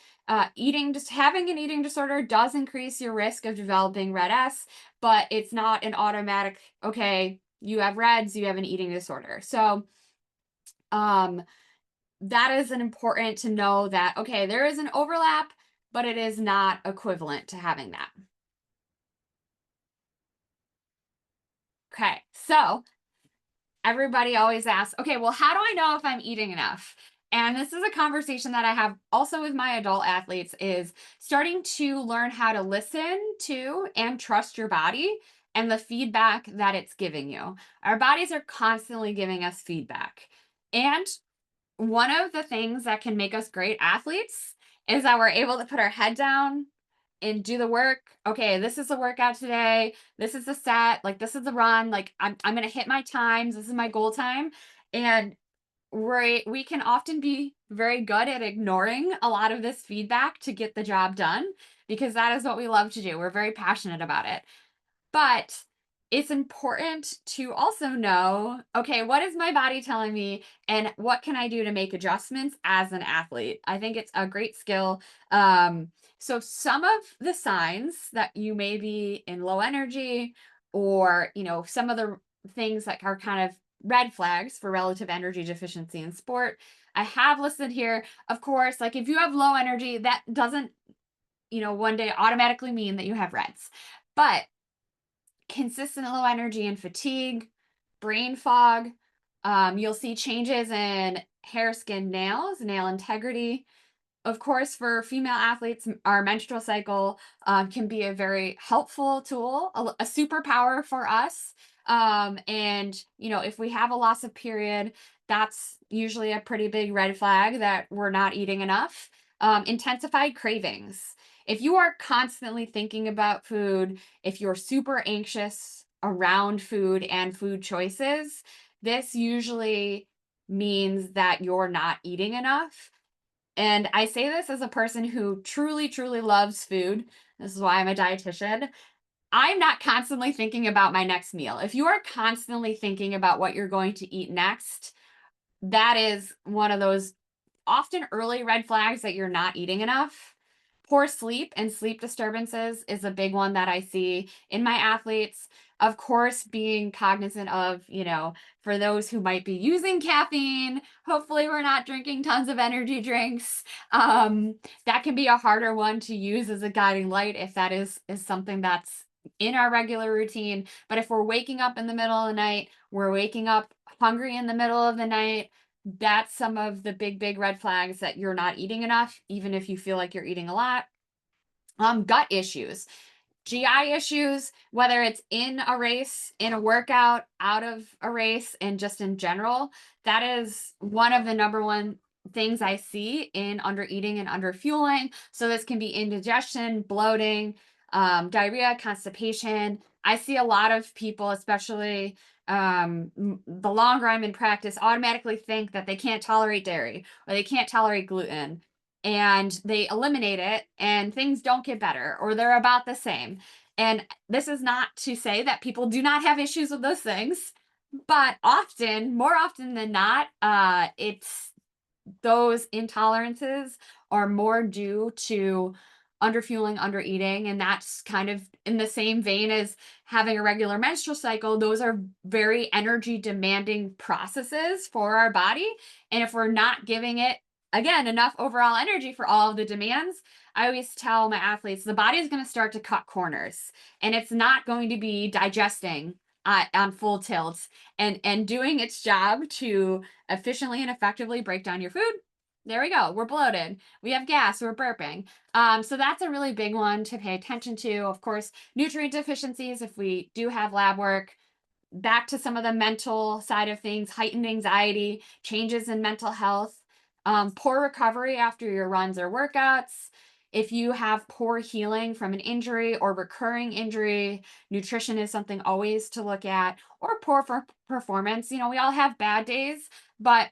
Just having an eating disorder does increase your risk of developing RED-S, but it's not an automatic, okay, you have REDS, you have an eating disorder. So that is an important to know that, okay, there is an overlap, but it is not equivalent to having that. Okay, so everybody always asks, okay, well, how do I know if I'm eating enough? And this is a conversation that I have also with my adult athletes, is starting to learn how to listen to and trust your body and the feedback that it's giving you. Our bodies are constantly giving us feedback. And one of the things that can make us great athletes is that we're able to put our head down and do the work. Okay, this is the workout today. This is the set. Like, this is the run. Like, I'm going to hit my times. This is my goal time. And we can often be very good at ignoring a lot of this feedback to get the job done, because that is what we love to do. We're very passionate about it. But it's important to also know, okay, what is my body telling me and what can I do to make adjustments as an athlete? I think it's a great skill. So some of the signs that you may be in low energy, or, some of the things that are kind of red flags for relative energy deficiency in sport, I have listed here. Of course, like, if you have low energy, that doesn't, one day automatically mean that you have REDS. But consistent low energy and fatigue, brain fog. You'll see changes in hair, skin, nails, nail integrity. Of course, for female athletes, our menstrual cycle can be a very helpful tool, a superpower for us. And, if we have a loss of period, that's usually a pretty big red flag that we're not eating enough. Intensified cravings. If you are constantly thinking about food, if you're super anxious around food and food choices, this usually means that you're not eating enough. And I say this as a person who truly, truly loves food. This is why I'm a dietitian. I'm not constantly thinking about my next meal. If you are constantly thinking about what you're going to eat next, that is one of those often early red flags that you're not eating enough. Poor sleep and sleep disturbances is a big one that I see in my athletes. Of course, being cognizant of, for those who might be using caffeine, hopefully we're not drinking tons of energy drinks. That can be a harder one to use as a guiding light if that is something that's in our regular routine. But if we're waking up in the middle of the night, we're waking up hungry in the middle of the night, that's some of the big red flags that you're not eating enough, even if you feel like you're eating a lot. Gut issues, GI issues, whether it's in a race, in a workout, out of a race, and just in general, that is one of the number one things I see in under eating and under fueling. So this can be indigestion, bloating, diarrhea, constipation. I see a lot of people, especially the longer I'm in practice, automatically think that they can't tolerate dairy or they can't tolerate gluten, and they eliminate it and things don't get better, or they're about the same. And this is not to say that people do not have issues with those things, but more often than not, it's those intolerances are more due to underfueling, undereating, and that's kind of in the same vein as having a regular menstrual cycle. Those are very energy demanding processes for our body, and if we're not giving it, again, enough overall energy for all of the demands, I always tell my athletes the body is going to start to cut corners, and it's not going to be digesting on full tilt and doing its job to efficiently and effectively break down your food. There we go. We're bloated. We have gas. We're burping. So that's a really big one to pay attention to. Of course, nutrient deficiencies, if we do have lab work, back to some of the mental side of things, heightened anxiety, changes in mental health, poor recovery after your runs or workouts. If you have poor healing from an injury or recurring injury, nutrition is something always to look at, or poor for performance. You know, we all have bad days, but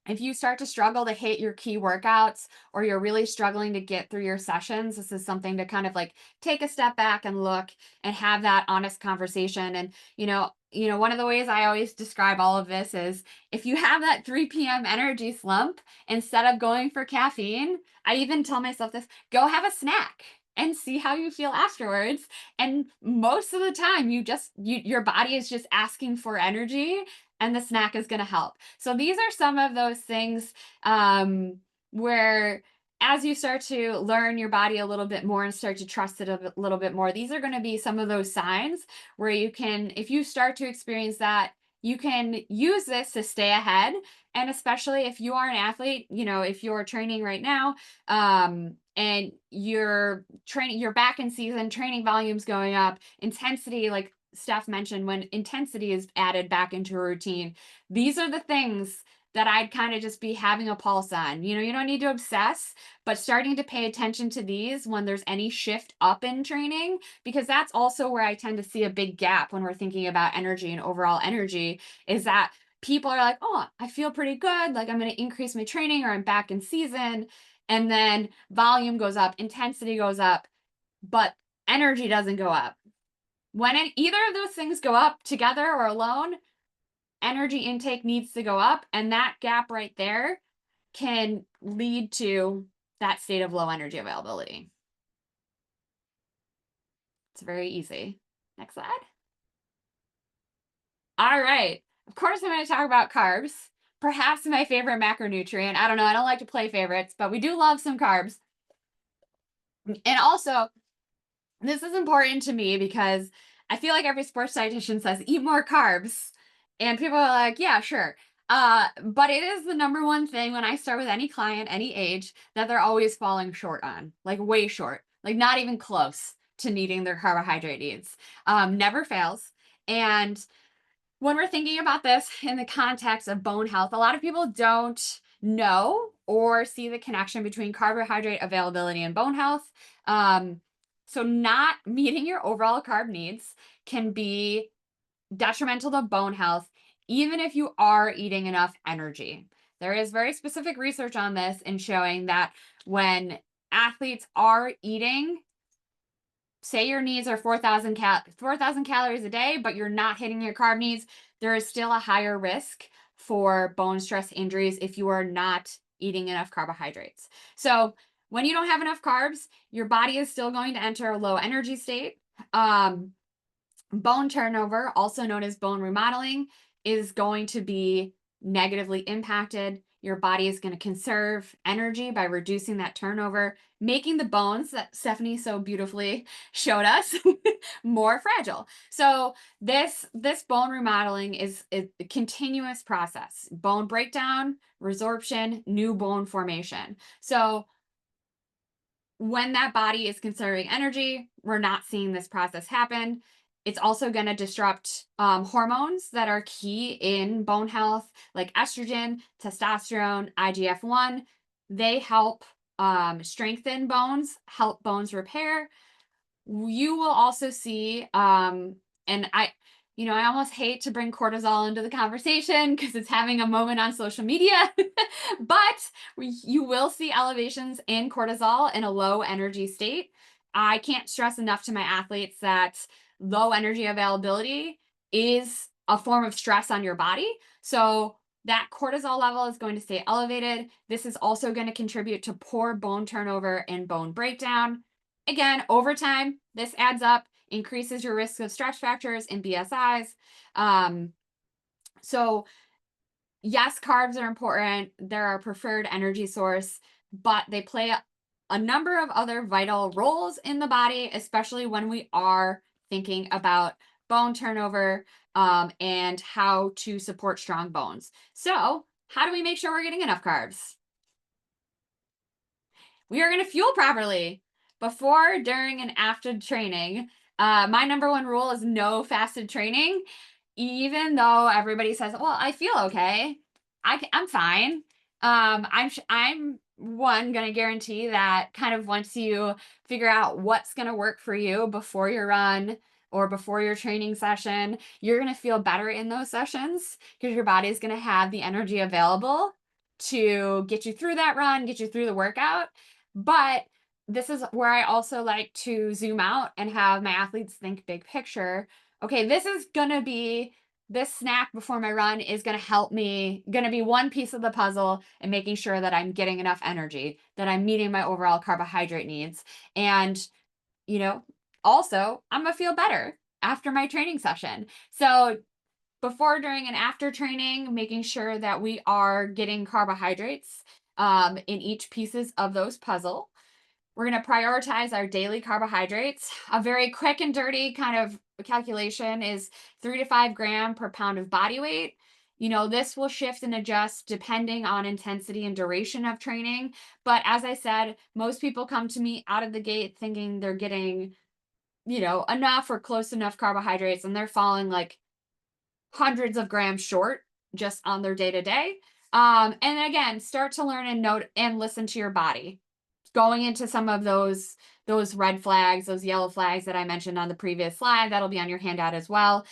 if you start to struggle to hit your key workouts or you're really struggling to get through your sessions, this is something to kind of like take a step back and look and have that honest conversation. And one of the ways I always describe all of this is if you have that 3 p.m. energy slump, instead of going for caffeine, I even tell myself this, go have a snack and see how you feel afterwards. And most of the time your body is just asking for energy, and the snack is going to help. So these are some of those things where as you start to learn your body a little bit more and start to trust it a little bit more, these are going to be some of those signs where you can, if you start to experience that, you can use this to stay ahead. And especially if you are an athlete, if you're training right now, and you're back in season, training volumes going up, intensity, like Steph mentioned, when intensity is added back into a routine, these are the things that I'd kind of just be having a pulse on. You don't need to obsess, but starting to pay attention to these when there's any shift up in training, because that's also where I tend to see a big gap when we're thinking about energy and overall energy, is that people are like, oh, I feel pretty good. Like I'm going to increase my training or I'm back in season. And then volume goes up, intensity goes up, but energy doesn't go up. When either of those things go up together or alone, energy intake needs to go up. And that gap right there can lead to that state of low energy availability. It's very easy. Next slide. All right. Of course, I'm going to talk about carbs. Perhaps my favorite macronutrient. I don't know. I don't like to play favorites, but we do love some carbs. And also, this is important to me because I feel like every sports dietitian says eat more carbs, and people are like, yeah, sure. But it is the number one thing when I start with any client, any age, that they're always falling short on, like way short, like not even close to meeting their carbohydrate needs. Never fails. And when we're thinking about this in the context of bone health, a lot of people don't know or see the connection between carbohydrate availability and bone health. So not meeting your overall carb needs can be detrimental to bone health, even if you are eating enough energy. There is very specific research on this in showing that when athletes are eating, say your needs are 4,000 calories a day, but you're not hitting your carb needs, there is still a higher risk for bone stress injuries if you are not eating enough carbohydrates. So when you don't have enough carbs, your body is still going to enter a low energy state. Bone turnover, also known as bone remodeling, is going to be negatively impacted. Your body is going to conserve energy by reducing that turnover, making the bones that Stephanie so beautifully showed us more fragile. So this bone remodeling is a continuous process. Bone breakdown, resorption, new bone formation. So when that body is conserving energy, we're not seeing this process happen. It's also going to disrupt hormones that are key in bone health, like estrogen, testosterone, IGF-1. They help strengthen bones, help bones repair. You will also see, and I almost hate to bring cortisol into the conversation because it's having a moment on social media, but you will see elevations in cortisol in a low energy state. I can't stress enough to my athletes that low energy availability is a form of stress on your body. So that cortisol level is going to stay elevated. This is also going to contribute to poor bone turnover and bone breakdown. Again, over time, this adds up, increases your risk of stretch fractures and BSIs. So yes, carbs are important. They're our preferred energy source, but they play a number of other vital roles in the body, especially when we are thinking about bone turnover and how to support strong bones. So how do we make sure we're getting enough carbs? we are going to fuel properly before, during, and after training. My number one rule is no fasted training. Even though everybody says, well, I feel okay, I'm fine. I'm one going to guarantee that kind of once you figure out what's going to work for you before your run or before your training session, you're going to feel better in those sessions because your body is going to have the energy available to get you through that run, get you through the workout. But this is where I also like to zoom out and have my athletes think big picture. Okay, this snack before my run is going to help me, going to be one piece of the puzzle in making sure that I'm getting enough energy, that I'm meeting my overall carbohydrate needs. And, also I'm going to feel better after my training session. So before, during, and after training, making sure that we are getting carbohydrates in each pieces of those puzzle. We're going to prioritize our daily carbohydrates. A very quick and dirty kind of calculation is 3 to 5 grams per pound of body weight. This will shift and adjust depending on intensity and duration of training. But as I said, most people come to me out of the gate thinking they're getting, enough or close enough carbohydrates, and they're falling like hundreds of grams short just on their day to day. And again, start to learn and note and listen to your body. Going into some of those red flags, those yellow flags that I mentioned on the previous slide, that'll be on your handout as well.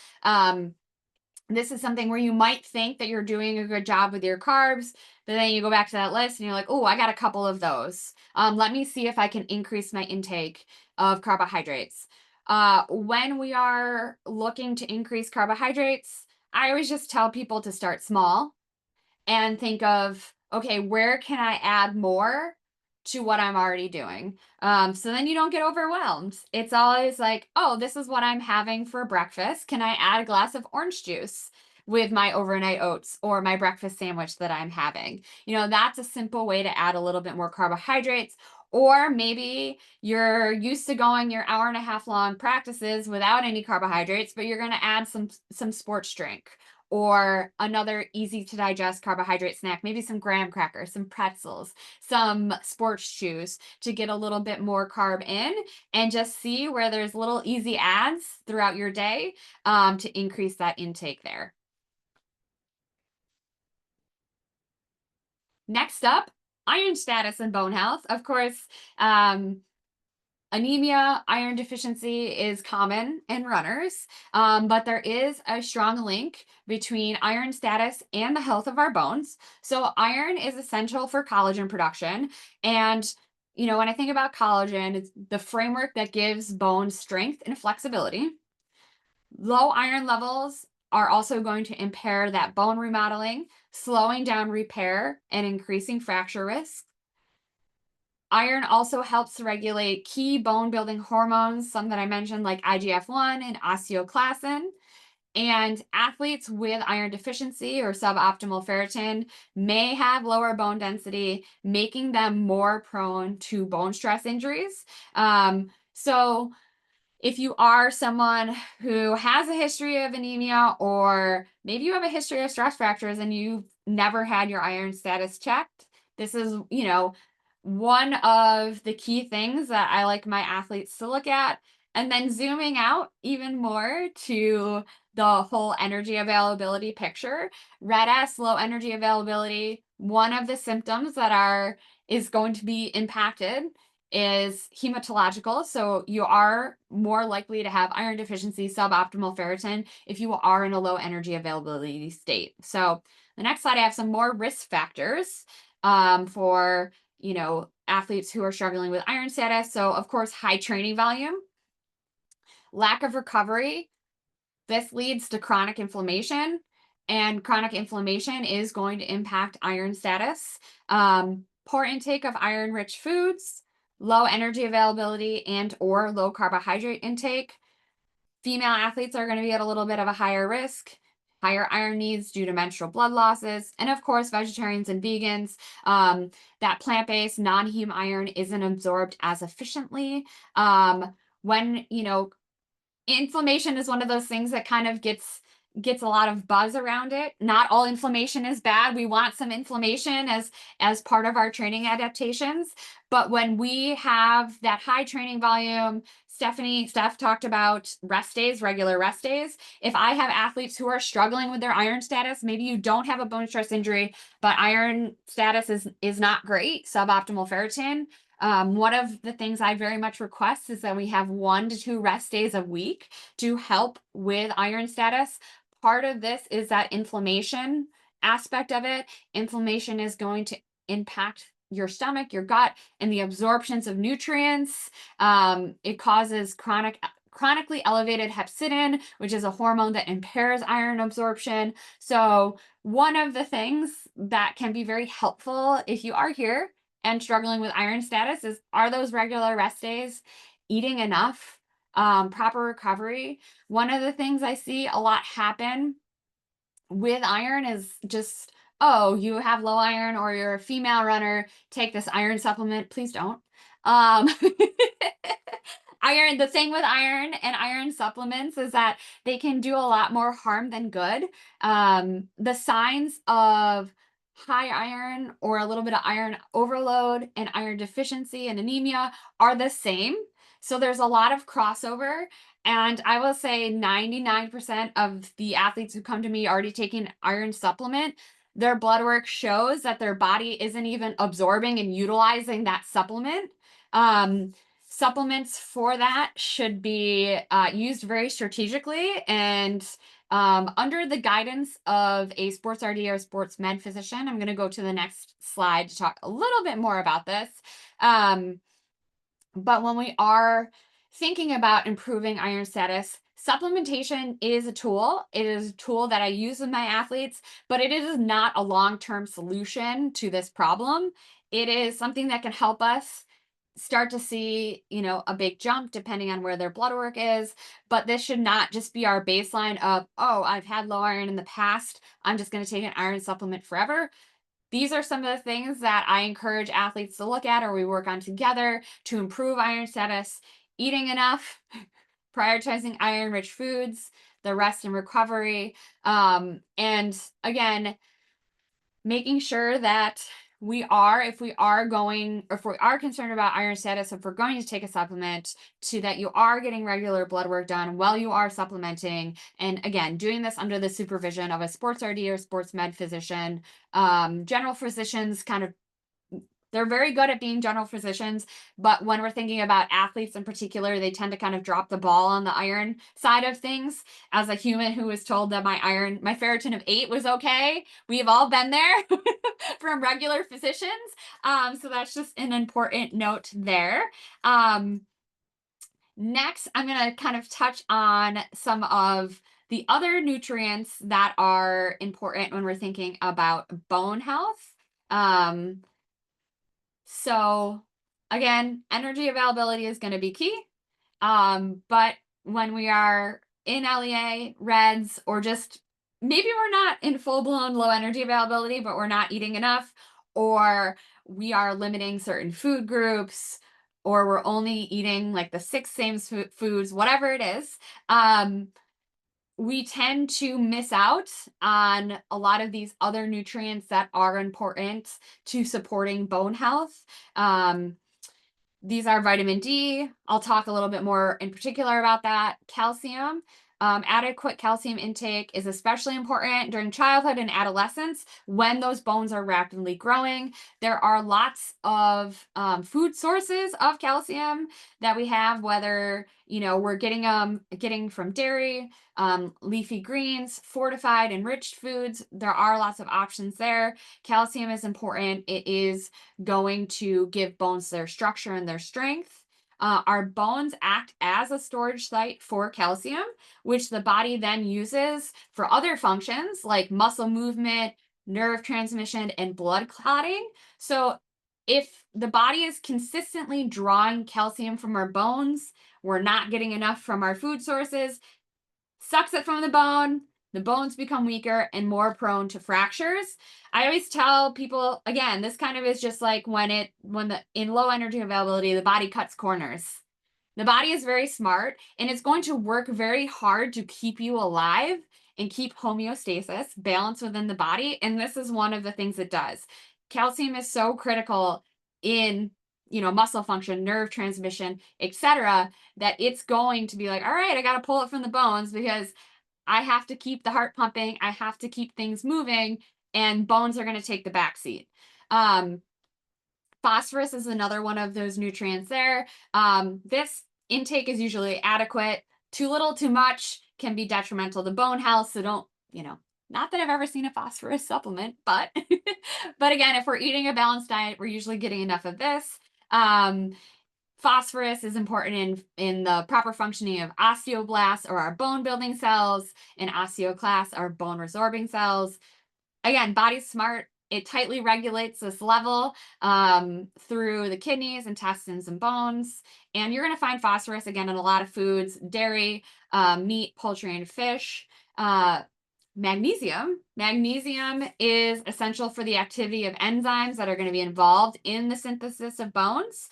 This is something where you might think that you're doing a good job with your carbs, but then you go back to that list and you're like, oh, I got a couple of those. Let me see if I can increase my intake of carbohydrates. When we are looking to increase carbohydrates, I always just tell people to start small and think of, okay, where can I add more to what I'm already doing? So then you don't get overwhelmed. It's always like, oh, this is what I'm having for breakfast. Can I add a glass of orange juice with my overnight oats or my breakfast sandwich that I'm having? That's a simple way to add a little bit more carbohydrates. Or maybe you're used to going your hour and a half long practices without any carbohydrates, but you're going to add some sports drink or another easy to digest carbohydrate snack, maybe some graham crackers, some pretzels, some sports juice to get a little bit more carb in, and just see where there's little easy adds throughout your day to increase that intake there. Next up, iron status and bone health. Of course, anemia, iron deficiency is common in runners, but there is a strong link between iron status and the health of our bones. So iron is essential for collagen production. And, when I think about collagen, it's the framework that gives bones strength and flexibility. Low iron levels are also going to impair that bone remodeling, slowing down repair and increasing fracture risk. Iron also helps regulate key bone building hormones, some that I mentioned like IGF-1 and osteoclastin. And athletes with iron deficiency or suboptimal ferritin may have lower bone density, making them more prone to bone stress injuries. So if you are someone who has a history of anemia, or maybe you have a history of stress fractures and you've never had your iron status checked, this is, one of the key things that I like my athletes to look at. And then zooming out even more to the whole energy availability picture, RED-S, low energy availability, one of the symptoms that is going to be impacted is hematological. So you are more likely to have iron deficiency, suboptimal ferritin if you are in a low energy availability state. So the next slide, I have some more risk factors for athletes who are struggling with iron status. So of course, high training volume, lack of recovery. This leads to chronic inflammation, and chronic inflammation is going to impact iron status. Poor intake of iron-rich foods, low energy availability and or low carbohydrate intake. Female athletes are going to be at a little bit of a higher risk, higher iron needs due to menstrual blood losses. And of course, vegetarians and vegans, that plant-based non-heme iron isn't absorbed as efficiently. When, inflammation is one of those things that kind of gets gets a lot of buzz around it. Not all inflammation is bad. We want some inflammation as part of our training adaptations. But when we have that high training volume, Steph talked about rest days, regular rest days. If I have athletes who are struggling with their iron status, maybe you don't have a bone stress injury, but iron status is not great, suboptimal ferritin. One of the things I very much request is that we have 1 to 2 rest days a week to help with iron status. Part of this is that inflammation aspect of it. Inflammation is going to impact your stomach, your gut, and the absorptions of nutrients. It causes chronically elevated hepcidin, which is a hormone that impairs iron absorption. So one of the things that can be very helpful if you are here and struggling with iron status are those regular rest days, eating enough, proper recovery. One of the things I see a lot happen with iron is just, oh, you have low iron or you're a female runner, take this iron supplement. Please don't. Um, the thing with iron and iron supplements is that they can do a lot more harm than good. The signs of high iron or a little bit of iron overload and iron deficiency and anemia are the same. So there's a lot of crossover. And I will say 99% of the athletes who come to me already taking iron supplement, their blood work shows that their body isn't even absorbing and utilizing that supplement. Supplements for that should be used very strategically and under the guidance of a sports RD or sports med physician. I'm going to go to the next slide to talk a little bit more about this. But when we are thinking about improving iron status, supplementation is a tool. It is a tool that I use with my athletes, but it is not a long-term solution to this problem. It is something that can help us start to see, a big jump depending on where their blood work is. But this should not just be our baseline of, oh, I've had low iron in the past, I'm just going to take an iron supplement forever. These are some of the things that I encourage athletes to look at or we work on together to improve iron status: eating enough, prioritizing iron-rich foods, the rest and recovery, and again, making sure that if we are concerned about iron status, if we're going to take a supplement, that you are getting regular blood work done while you are supplementing. And again, doing this under the supervision of a sports RD or sports med physician. General physicians they're very good at being general physicians, but when we're thinking about athletes in particular, they tend to kind of drop the ball on the iron side of things. As a human who was told that my ferritin of 8 was okay, we've all been there from regular physicians. So that's just an important note there. Next, I'm going to kind of touch on some of the other nutrients that are important when we're thinking about bone health. So again, energy availability is going to be key. But when we are in LEA, REDS, or just maybe we're not in full-blown low energy availability, but we're not eating enough, or we are limiting certain food groups, or we're only eating like the 6 same foods, whatever it is, we tend to miss out on a lot of these other nutrients that are important to supporting bone health. These are vitamin D. I'll talk a little bit more in particular about that. Calcium. Adequate calcium intake is especially important during childhood and adolescence when those bones are rapidly growing. There are lots of food sources of calcium that we have, whether we're getting from dairy, leafy greens, fortified, enriched foods. There are lots of options there. Calcium is important. It is going to give bones their structure and their strength. Our bones act as a storage site for calcium, which the body then uses for other functions like muscle movement, nerve transmission, and blood clotting. So if the body is consistently drawing calcium from our bones, we're not getting enough from our food sources, sucks it from the bones become weaker and more prone to fractures. I always tell people, again, this kind of is just like in low energy availability, the body cuts corners. The body is very smart and it's going to work very hard to keep you alive and keep homeostasis, balance within the body. And this is one of the things it does. Calcium is so critical in, muscle function, nerve transmission, etc., that it's going to be like, all right, I got to pull it from the bones because I have to keep the heart pumping. I have to keep things moving, and bones are going to take the back seat. Phosphorus is another one of those nutrients there. This intake is usually adequate. Too little, too much can be detrimental to bone health. So don't, not that I've ever seen a phosphorus supplement, but, but again, if we're eating a balanced diet, we're usually getting enough of this. Phosphorus is important in the proper functioning of osteoblasts, or our bone building cells, and osteoclasts, our bone resorbing cells. Again, body's smart. It tightly regulates this level through the kidneys, intestines, and bones. And you're going to find phosphorus, again, in a lot of foods: dairy, meat, poultry, and fish. Magnesium. Magnesium is essential for the activity of enzymes that are going to be involved in the synthesis of bones.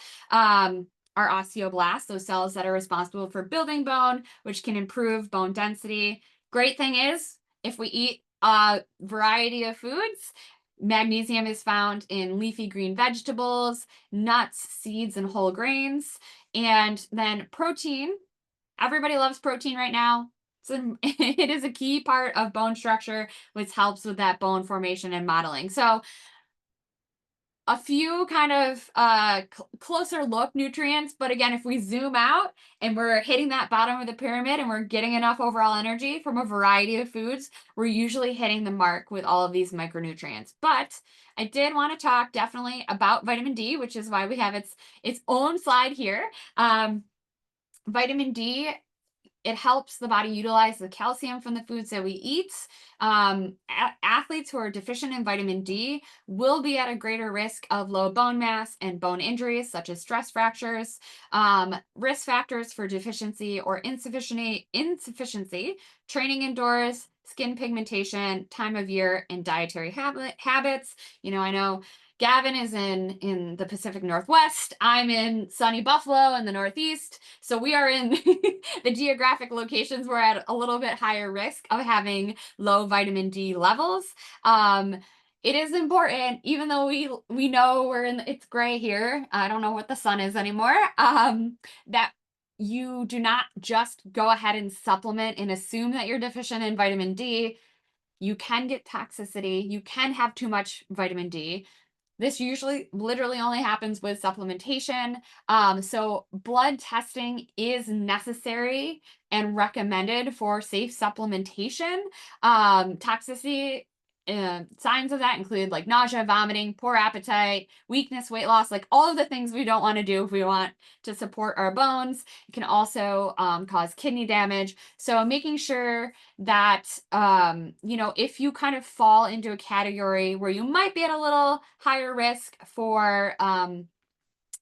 Our osteoblasts, those cells that are responsible for building bone, which can improve bone density. Great thing is, if we eat a variety of foods, magnesium is found in leafy green vegetables, nuts, seeds, and whole grains. And then protein. Everybody loves protein right now. So it is a key part of bone structure, which helps with that bone formation and modeling. So a few kind of closer look nutrients, but again, if we zoom out and we're hitting that bottom of the pyramid and we're getting enough overall energy from a variety of foods, we're usually hitting the mark with all of these micronutrients. But I did want to talk definitely about vitamin D, which is why we have its own slide here. Vitamin D, it helps the body utilize the calcium from the foods that we eat. Athletes who are deficient in vitamin D will be at a greater risk of low bone mass and bone injuries, such as stress fractures. Risk factors for deficiency or insufficiency: training indoors, skin pigmentation, time of year, and dietary habits. I know Gavin is in the Pacific Northwest. I'm in sunny Buffalo in the Northeast. So we are in the geographic locations. We're at a little bit higher risk of having low vitamin D levels. It is important, even though we know it's gray here. I don't know what the sun is anymore. That you do not just go ahead and supplement and assume that you're deficient in vitamin D. You can get toxicity. You can have too much vitamin D. This usually literally only happens with supplementation. So blood testing is necessary and recommended for safe supplementation. Toxicity signs of that include like nausea, vomiting, poor appetite, weakness, weight loss, like all of the things we don't want to do if we want to support our bones. It can also cause kidney damage. So making sure that, if you kind of fall into a category where you might be at a little higher risk for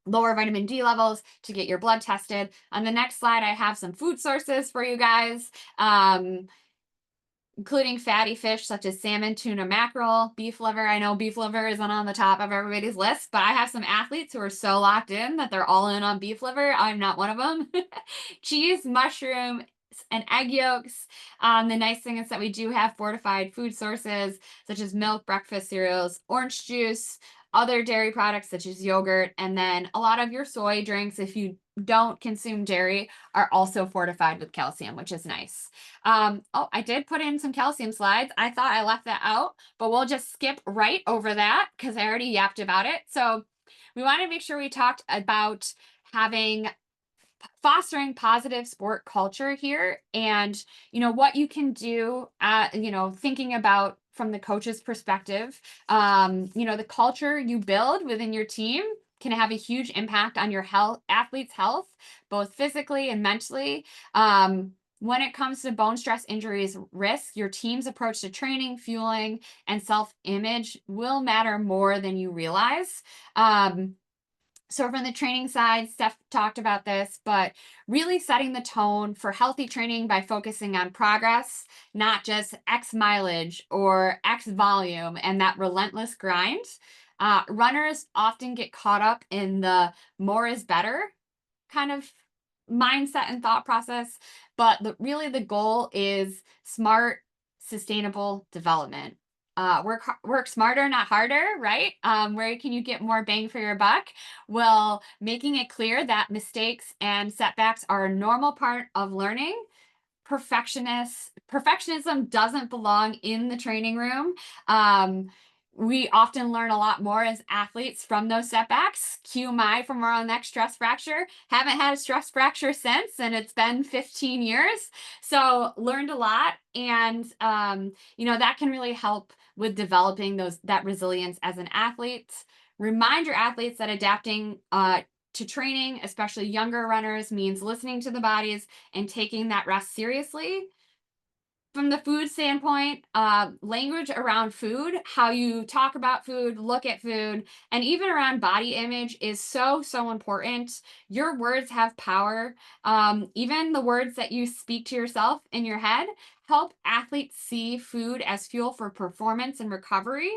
lower vitamin D levels, to get your blood tested. On the next slide, I have some food sources for you guys. Including fatty fish such as salmon, tuna, mackerel, beef liver. I know beef liver isn't on the top of everybody's list, but I have some athletes who are so locked in that they're all in on beef liver. I'm not one of them. Cheese, mushroom, and egg yolks. The nice thing is that we do have fortified food sources such as milk, breakfast cereals, orange juice, other dairy products such as yogurt, and then a lot of your soy drinks, if you don't consume dairy, are also fortified with calcium, which is nice. I did put in some calcium slides. I thought I left that out, but we'll just skip right over that because I already yapped about it. So we want to make sure we talked about fostering positive sport culture here, and what you can do, thinking about from the coach's perspective. The culture you build within your team can have a huge impact on your athlete's health, both physically and mentally. When it comes to bone stress injuries risk, your team's approach to training, fueling, and self-image will matter more than you realize. So from the training side, Steph talked about this, but really setting the tone for healthy training by focusing on progress, not just X mileage or X volume and that relentless grind. Runners often get caught up in the more is better kind of mindset and thought process, but really the goal is smart, sustainable development. Work smarter, not harder, right? Where can you get more bang for your buck? Well, making it clear that mistakes and setbacks are a normal part of learning. Perfectionism doesn't belong in the training room. We often learn a lot more as athletes from those setbacks. Cue my from our next stress fracture. Haven't had a stress fracture since, and it's been 15 years. So learned a lot, and that can really help with developing that resilience as an athlete. Remind your athletes that adapting to training, especially younger runners, means listening to the bodies and taking that rest seriously. From the food standpoint, language around food, how you talk about food, look at food, and even around body image is so, so important. Your words have power. Even the words that you speak to yourself in your head help athletes see food as fuel for performance and recovery.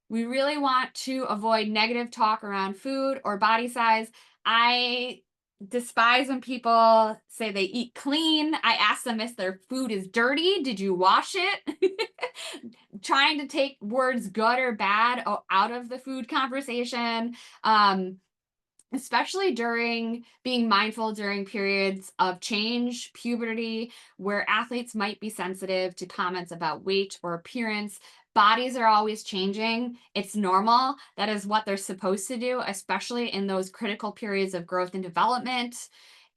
We really want to avoid negative talk around food or body size. I despise when people say they eat clean. I ask them if their food is dirty. Did you wash it? Trying to take words good or bad out of the food conversation. Especially being mindful during periods of change, puberty, where athletes might be sensitive to comments about weight or appearance. Bodies are always changing. It's normal. That is what they're supposed to do, especially in those critical periods of growth and development.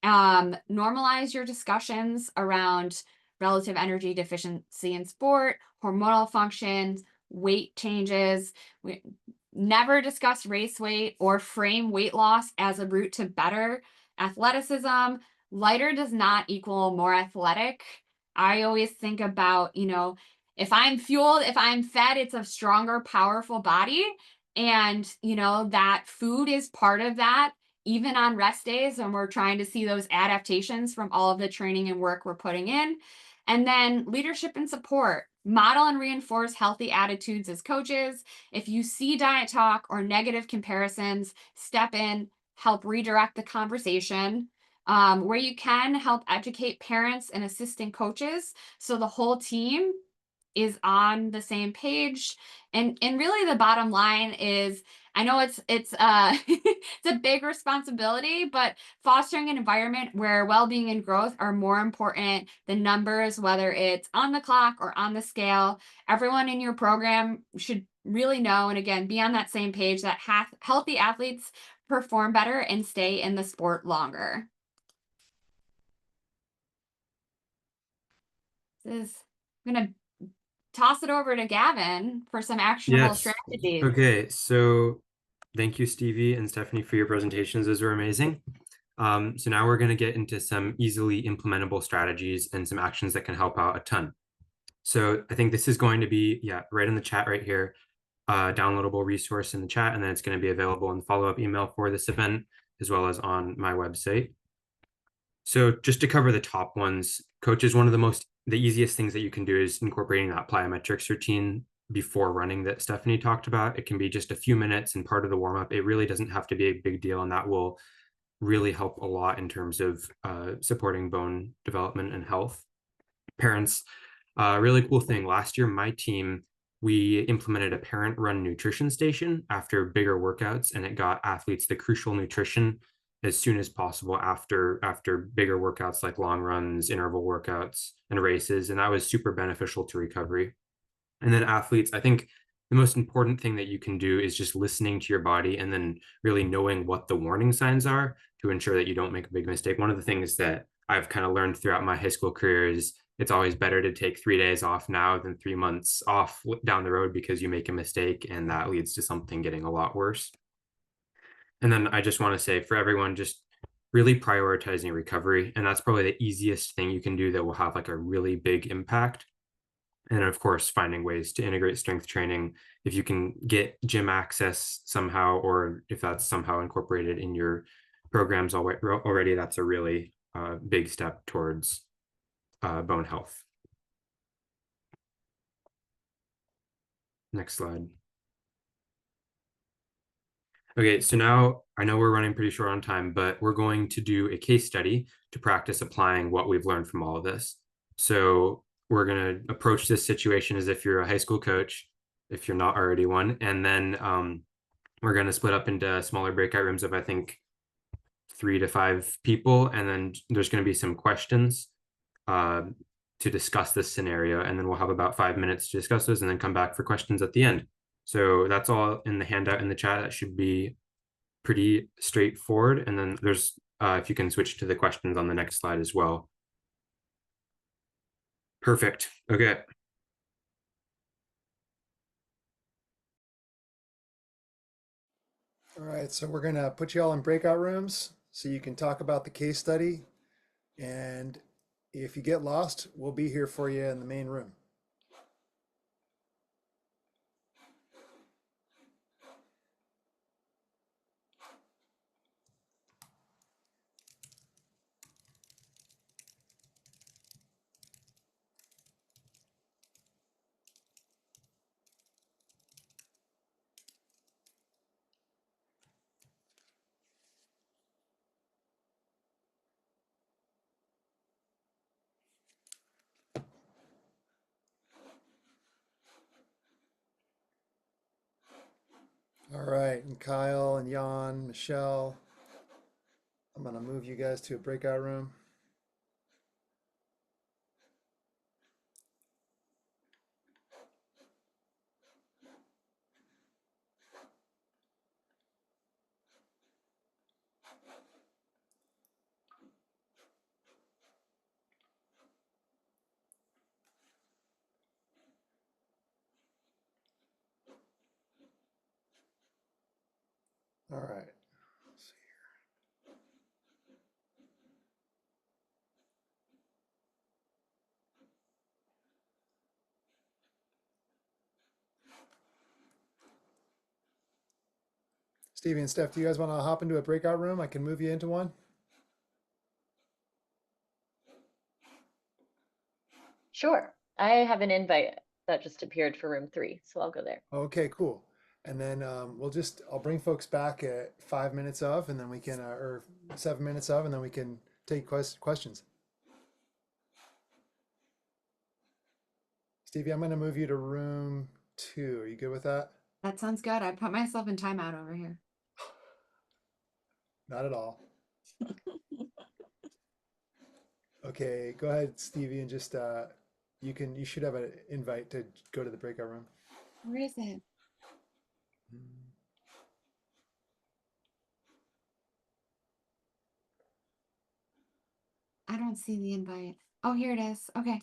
Normalize your discussions around relative energy deficiency in sport, hormonal functions, weight changes. Never discuss race weight or frame weight loss as a route to better athleticism. Lighter does not equal more athletic. I always think about, if I'm fueled, if I'm fed, it's a stronger, powerful body. And, that food is part of that, even on rest days when we're trying to see those adaptations from all of the training and work we're putting in. And then leadership and support. Model and reinforce healthy attitudes as coaches. If you see diet talk or negative comparisons, step in, help redirect the conversation. Where you can, help educate parents and assistant coaches so the whole team is on the same page. And really the bottom line is, I know it's it's a big responsibility, but fostering an environment where well-being and growth are more important than numbers, whether it's on the clock or on the scale. Everyone in your program should really know, and again, be on that same page, that healthy athletes perform better and stay in the sport longer. I'm going to toss it over to Gavin for some actionable strategies. Okay, so thank you, Stevie and Stephanie, for your presentations. Those were amazing. So now we're going to get into some easily implementable strategies and some actions that can help out a ton. So I think this is going to be, right in the chat right here, downloadable resource in the chat, and then it's going to be available in the follow-up email for this event, as well as on my website. So just to cover the top ones, coaches, one of the easiest things that you can do is incorporating that plyometrics routine before running that Stephanie talked about. It can be just a few minutes and part of the warm-up. It really doesn't have to be a big deal, and that will really help a lot in terms of supporting bone development and health. Parents, really cool thing. Last year, my team, we implemented a parent-run nutrition station after bigger workouts, and it got athletes the crucial nutrition as soon as possible after bigger workouts like long runs, interval workouts, and races. And that was super beneficial to recovery. And then athletes, I think the most important thing that you can do is just listening to your body and then really knowing what the warning signs are to ensure that you don't make a big mistake. One of the things that I've kind of learned throughout my high school career is it's always better to take 3 days off now than 3 months off down the road, because you make a mistake and that leads to something getting a lot worse. And then I just want to say for everyone, just really prioritizing recovery. And that's probably the easiest thing you can do that will have like a really big impact. And of course, finding ways to integrate strength training. If you can get gym access somehow, or if that's somehow incorporated in your programs already, that's a really big step towards bone health. Next slide. Okay, so now I know we're running pretty short on time, but we're going to do a case study to practice applying what we've learned from all of this. So we're going to approach this situation as if you're a high school coach, if you're not already one. And then we're going to split up into smaller breakout rooms of, I think, 3 to 5 people. And then there's going to be some questions to discuss this scenario. And then we'll have about 5 minutes to discuss those and then come back for questions at the end. So that's all in the handout in the chat. That should be pretty straightforward. And then there's, if you can switch to the questions on the next slide as well. Perfect. Okay. All right, so we're gonna put you all in breakout rooms so you can talk about the case study. And if you get lost, we'll be here for you in the main room. All right, and Kyle and Jan, Michelle, I'm gonna move you guys to a breakout room. All right. Let's see here. Stevie and Steph, do you guys want to hop into a breakout room? I can move you into one. Sure. I have an invite that just appeared for room 3, so I'll go there. Okay, cool. And then I'll bring folks back at 5 minutes of, and then we can, or 7 minutes of, and then we can take questions. Stevie, I'm going to move you to room 2. Are you good with that? That sounds good. I put myself in timeout over here. Not at all. Okay, go ahead, Stevie, and just you should have an invite to go to the breakout room. Where is it? I don't see the invite. Oh, here it is. Okay.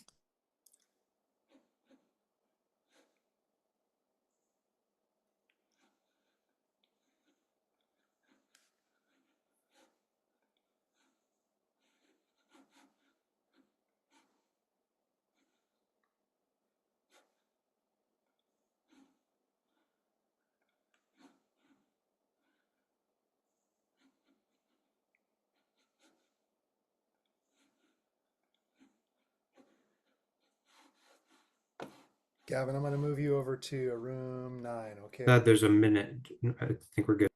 Gavin, I'm going to move you over to a room 9, okay? There's a minute. I think we're good.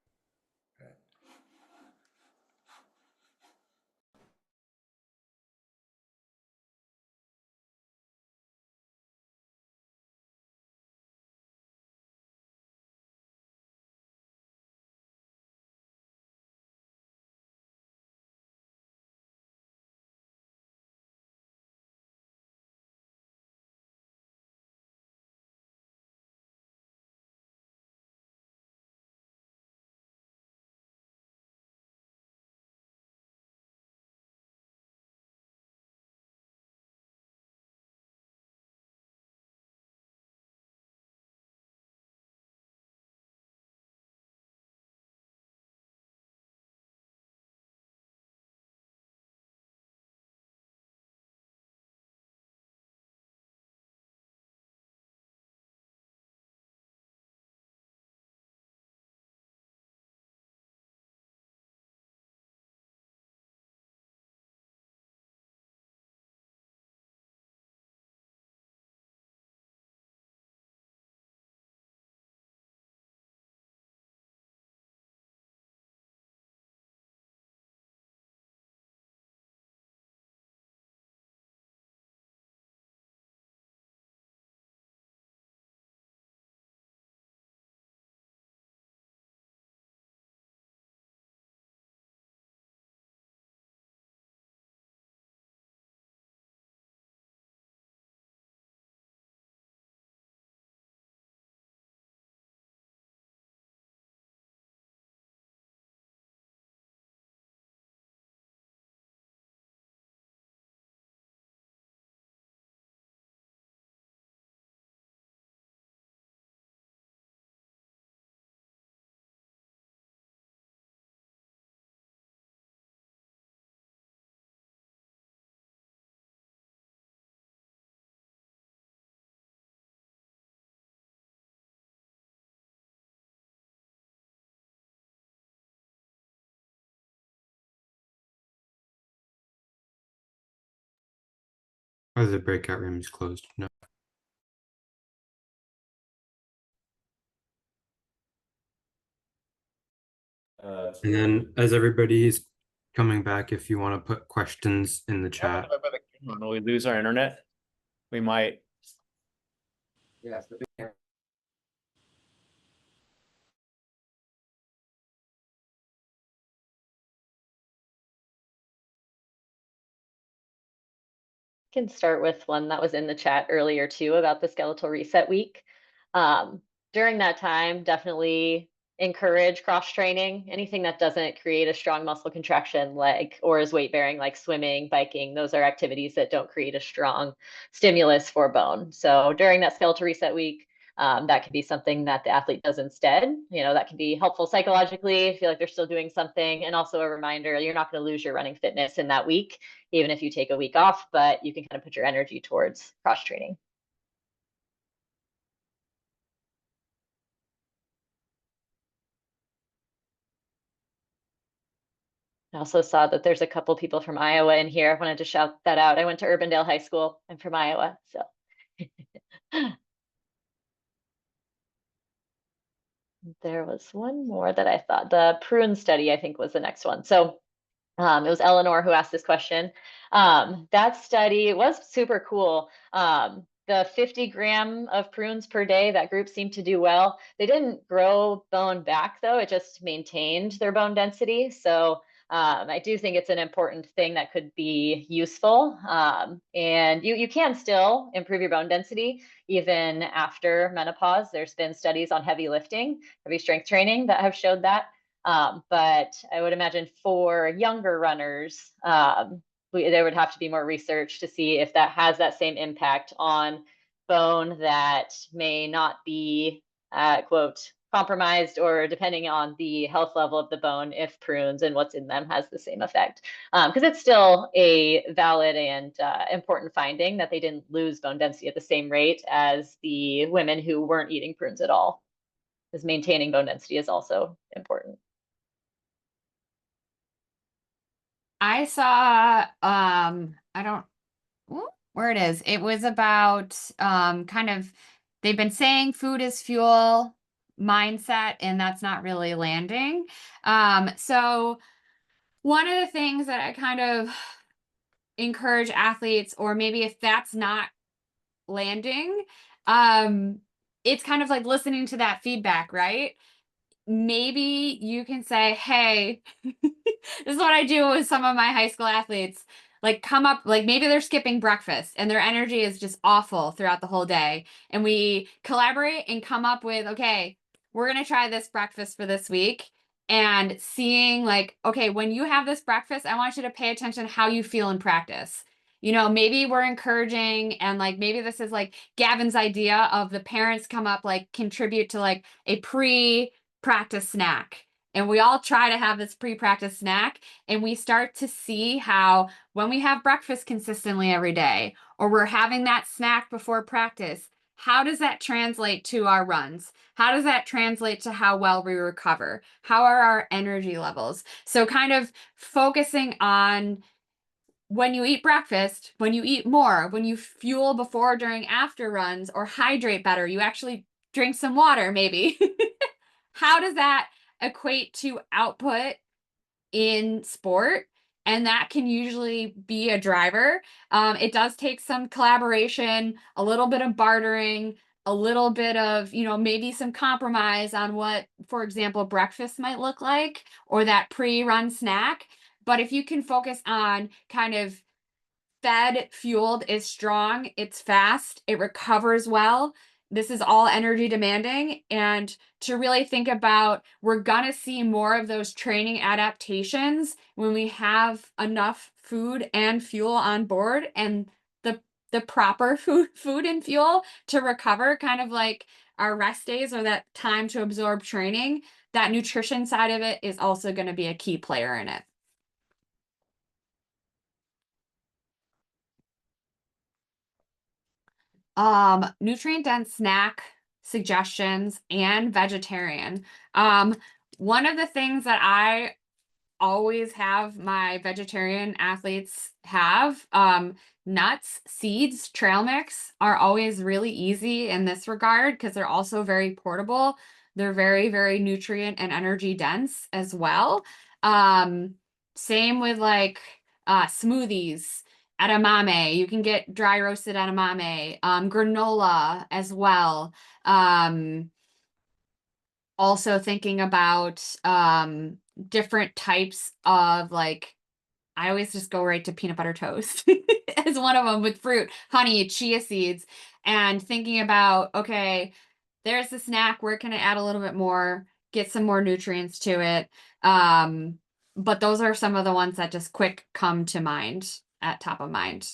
Are the breakout rooms closed? No. And then as everybody is coming back, if you want to put questions in the chat. When we lose our internet, we might. Can start with one that was in the chat earlier too about the skeletal reset week. During that time, definitely encourage cross training. Anything that doesn't create a strong muscle contraction, like or is weight bearing, like swimming, biking. Those are activities that don't create a strong stimulus for bone. So during that skeletal reset week, that could be something that the athlete does instead. You know, that can be helpful psychologically, feel like they're still doing something, and also a reminder you're not going to lose your running fitness in that week, even if you take a week off, but you can kind of put your energy towards cross training. I also saw that there's a couple people from Iowa in here. I wanted to shout that out. I went to Urbandale High School. I'm from Iowa, so. There was one more that I thought, the prune study, I think was the next one. So it was Eleanor who asked this question. That study was super cool. The 50 gram of prunes per day, that group seemed to do well. They didn't grow bone back though, it just maintained their bone density. So I do think it's an important thing that could be useful. And you can still improve your bone density even after menopause. There's been studies on heavy lifting, heavy strength training that have showed that. But I would imagine for younger runners, there would have to be more research to see if that has that same impact on bone that may not be, quote, compromised, or depending on the health level of the bone, if prunes and what's in them has the same effect. Because it's still a valid and important finding that they didn't lose bone density at the same rate as the women who weren't eating prunes at all. Because maintaining bone density is also important. I saw, where it is. It was about kind of, they've been saying food is fuel mindset, and that's not really landing. So one of the things that I kind of encourage athletes, or maybe if that's not landing, it's kind of like listening to that feedback, right? Maybe you can say, hey, this is what I do with some of my high school athletes. Like, come up, like maybe they're skipping breakfast and their energy is just awful throughout the whole day. And we collaborate and come up with, okay, we're going to try this breakfast for this week. And seeing like, okay, when you have this breakfast, I want you to pay attention to how you feel in practice. You know, maybe we're encouraging, and like maybe this is like Gavin's idea of the parents come up, like contribute to like a pre-practice snack. And we all try to have this pre-practice snack, and we start to see how when we have breakfast consistently every day, or we're having that snack before practice, how does that translate to our runs? How does that translate to how well we recover? How are our energy levels? So kind of focusing on when you eat breakfast, when you eat more, when you fuel before, during, after runs, or hydrate better, you actually drink some water maybe. How does that equate to output in sport? And that can usually be a driver. It does take some collaboration, a little bit of bartering, a little bit of, you know, maybe some compromise on what, for example, breakfast might look like, or that pre-run snack. But if you can focus on kind of fed, fueled, is strong, it's fast, it recovers well. This is all energy demanding. And to really think about, we're going to see more of those training adaptations when we have enough food and fuel on board, and the proper food and fuel to recover, kind of like our rest days or that time to absorb training. That nutrition side of it is also going to be a key player in it. Nutrient dense snack suggestions and vegetarian. One of the things that I always have my vegetarian athletes have. Nuts, seeds, trail mix are always really easy in this regard because they're also very portable. They're very, very nutrient and energy dense as well. Same with like smoothies, edamame. You can get dry roasted edamame, granola as well. Also thinking about different types of like, I always just go right to peanut butter toast as one of them with fruit, honey, chia seeds, and thinking about, okay, there's the snack. Where can I add a little bit more, get some more nutrients to it? But those are some of the ones that just quick come to mind at top of mind.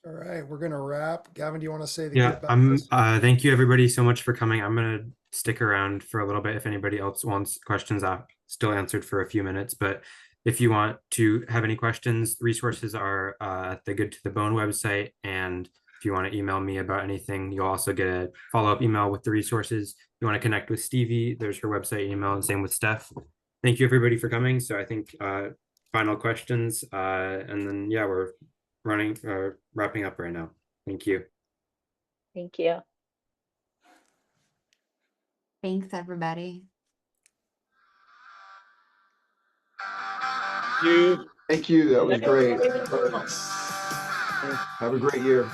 All right, we're gonna wrap. Gavin, do you want to say the Yeah, goodbyes? thank you everybody so much for coming. I'm gonna stick around for a little bit if anybody else wants questions. Still answered for a few minutes, but if you want to have any questions, resources are at the Good to the Bone website. And if you want to email me about anything, you'll also get a follow-up email with the resources. If you want to connect with Stevie, there's her website email, and same with Steph. Thank you everybody for coming. So I think final questions, and then yeah, we're wrapping up right now. Thank you. Thank you. Thanks, everybody. Thank you. That was great. Have a great year.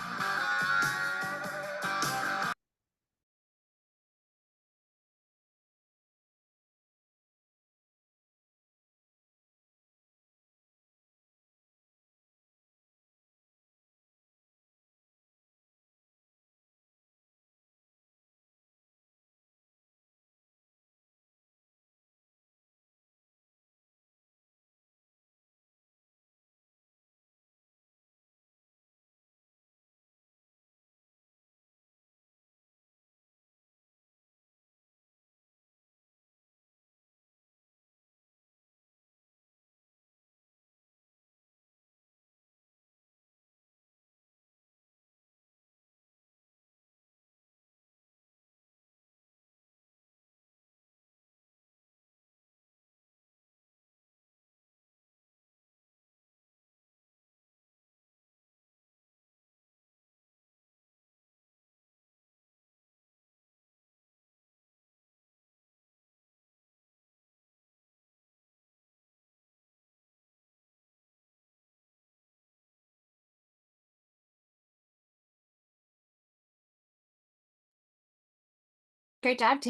Great job, Tim.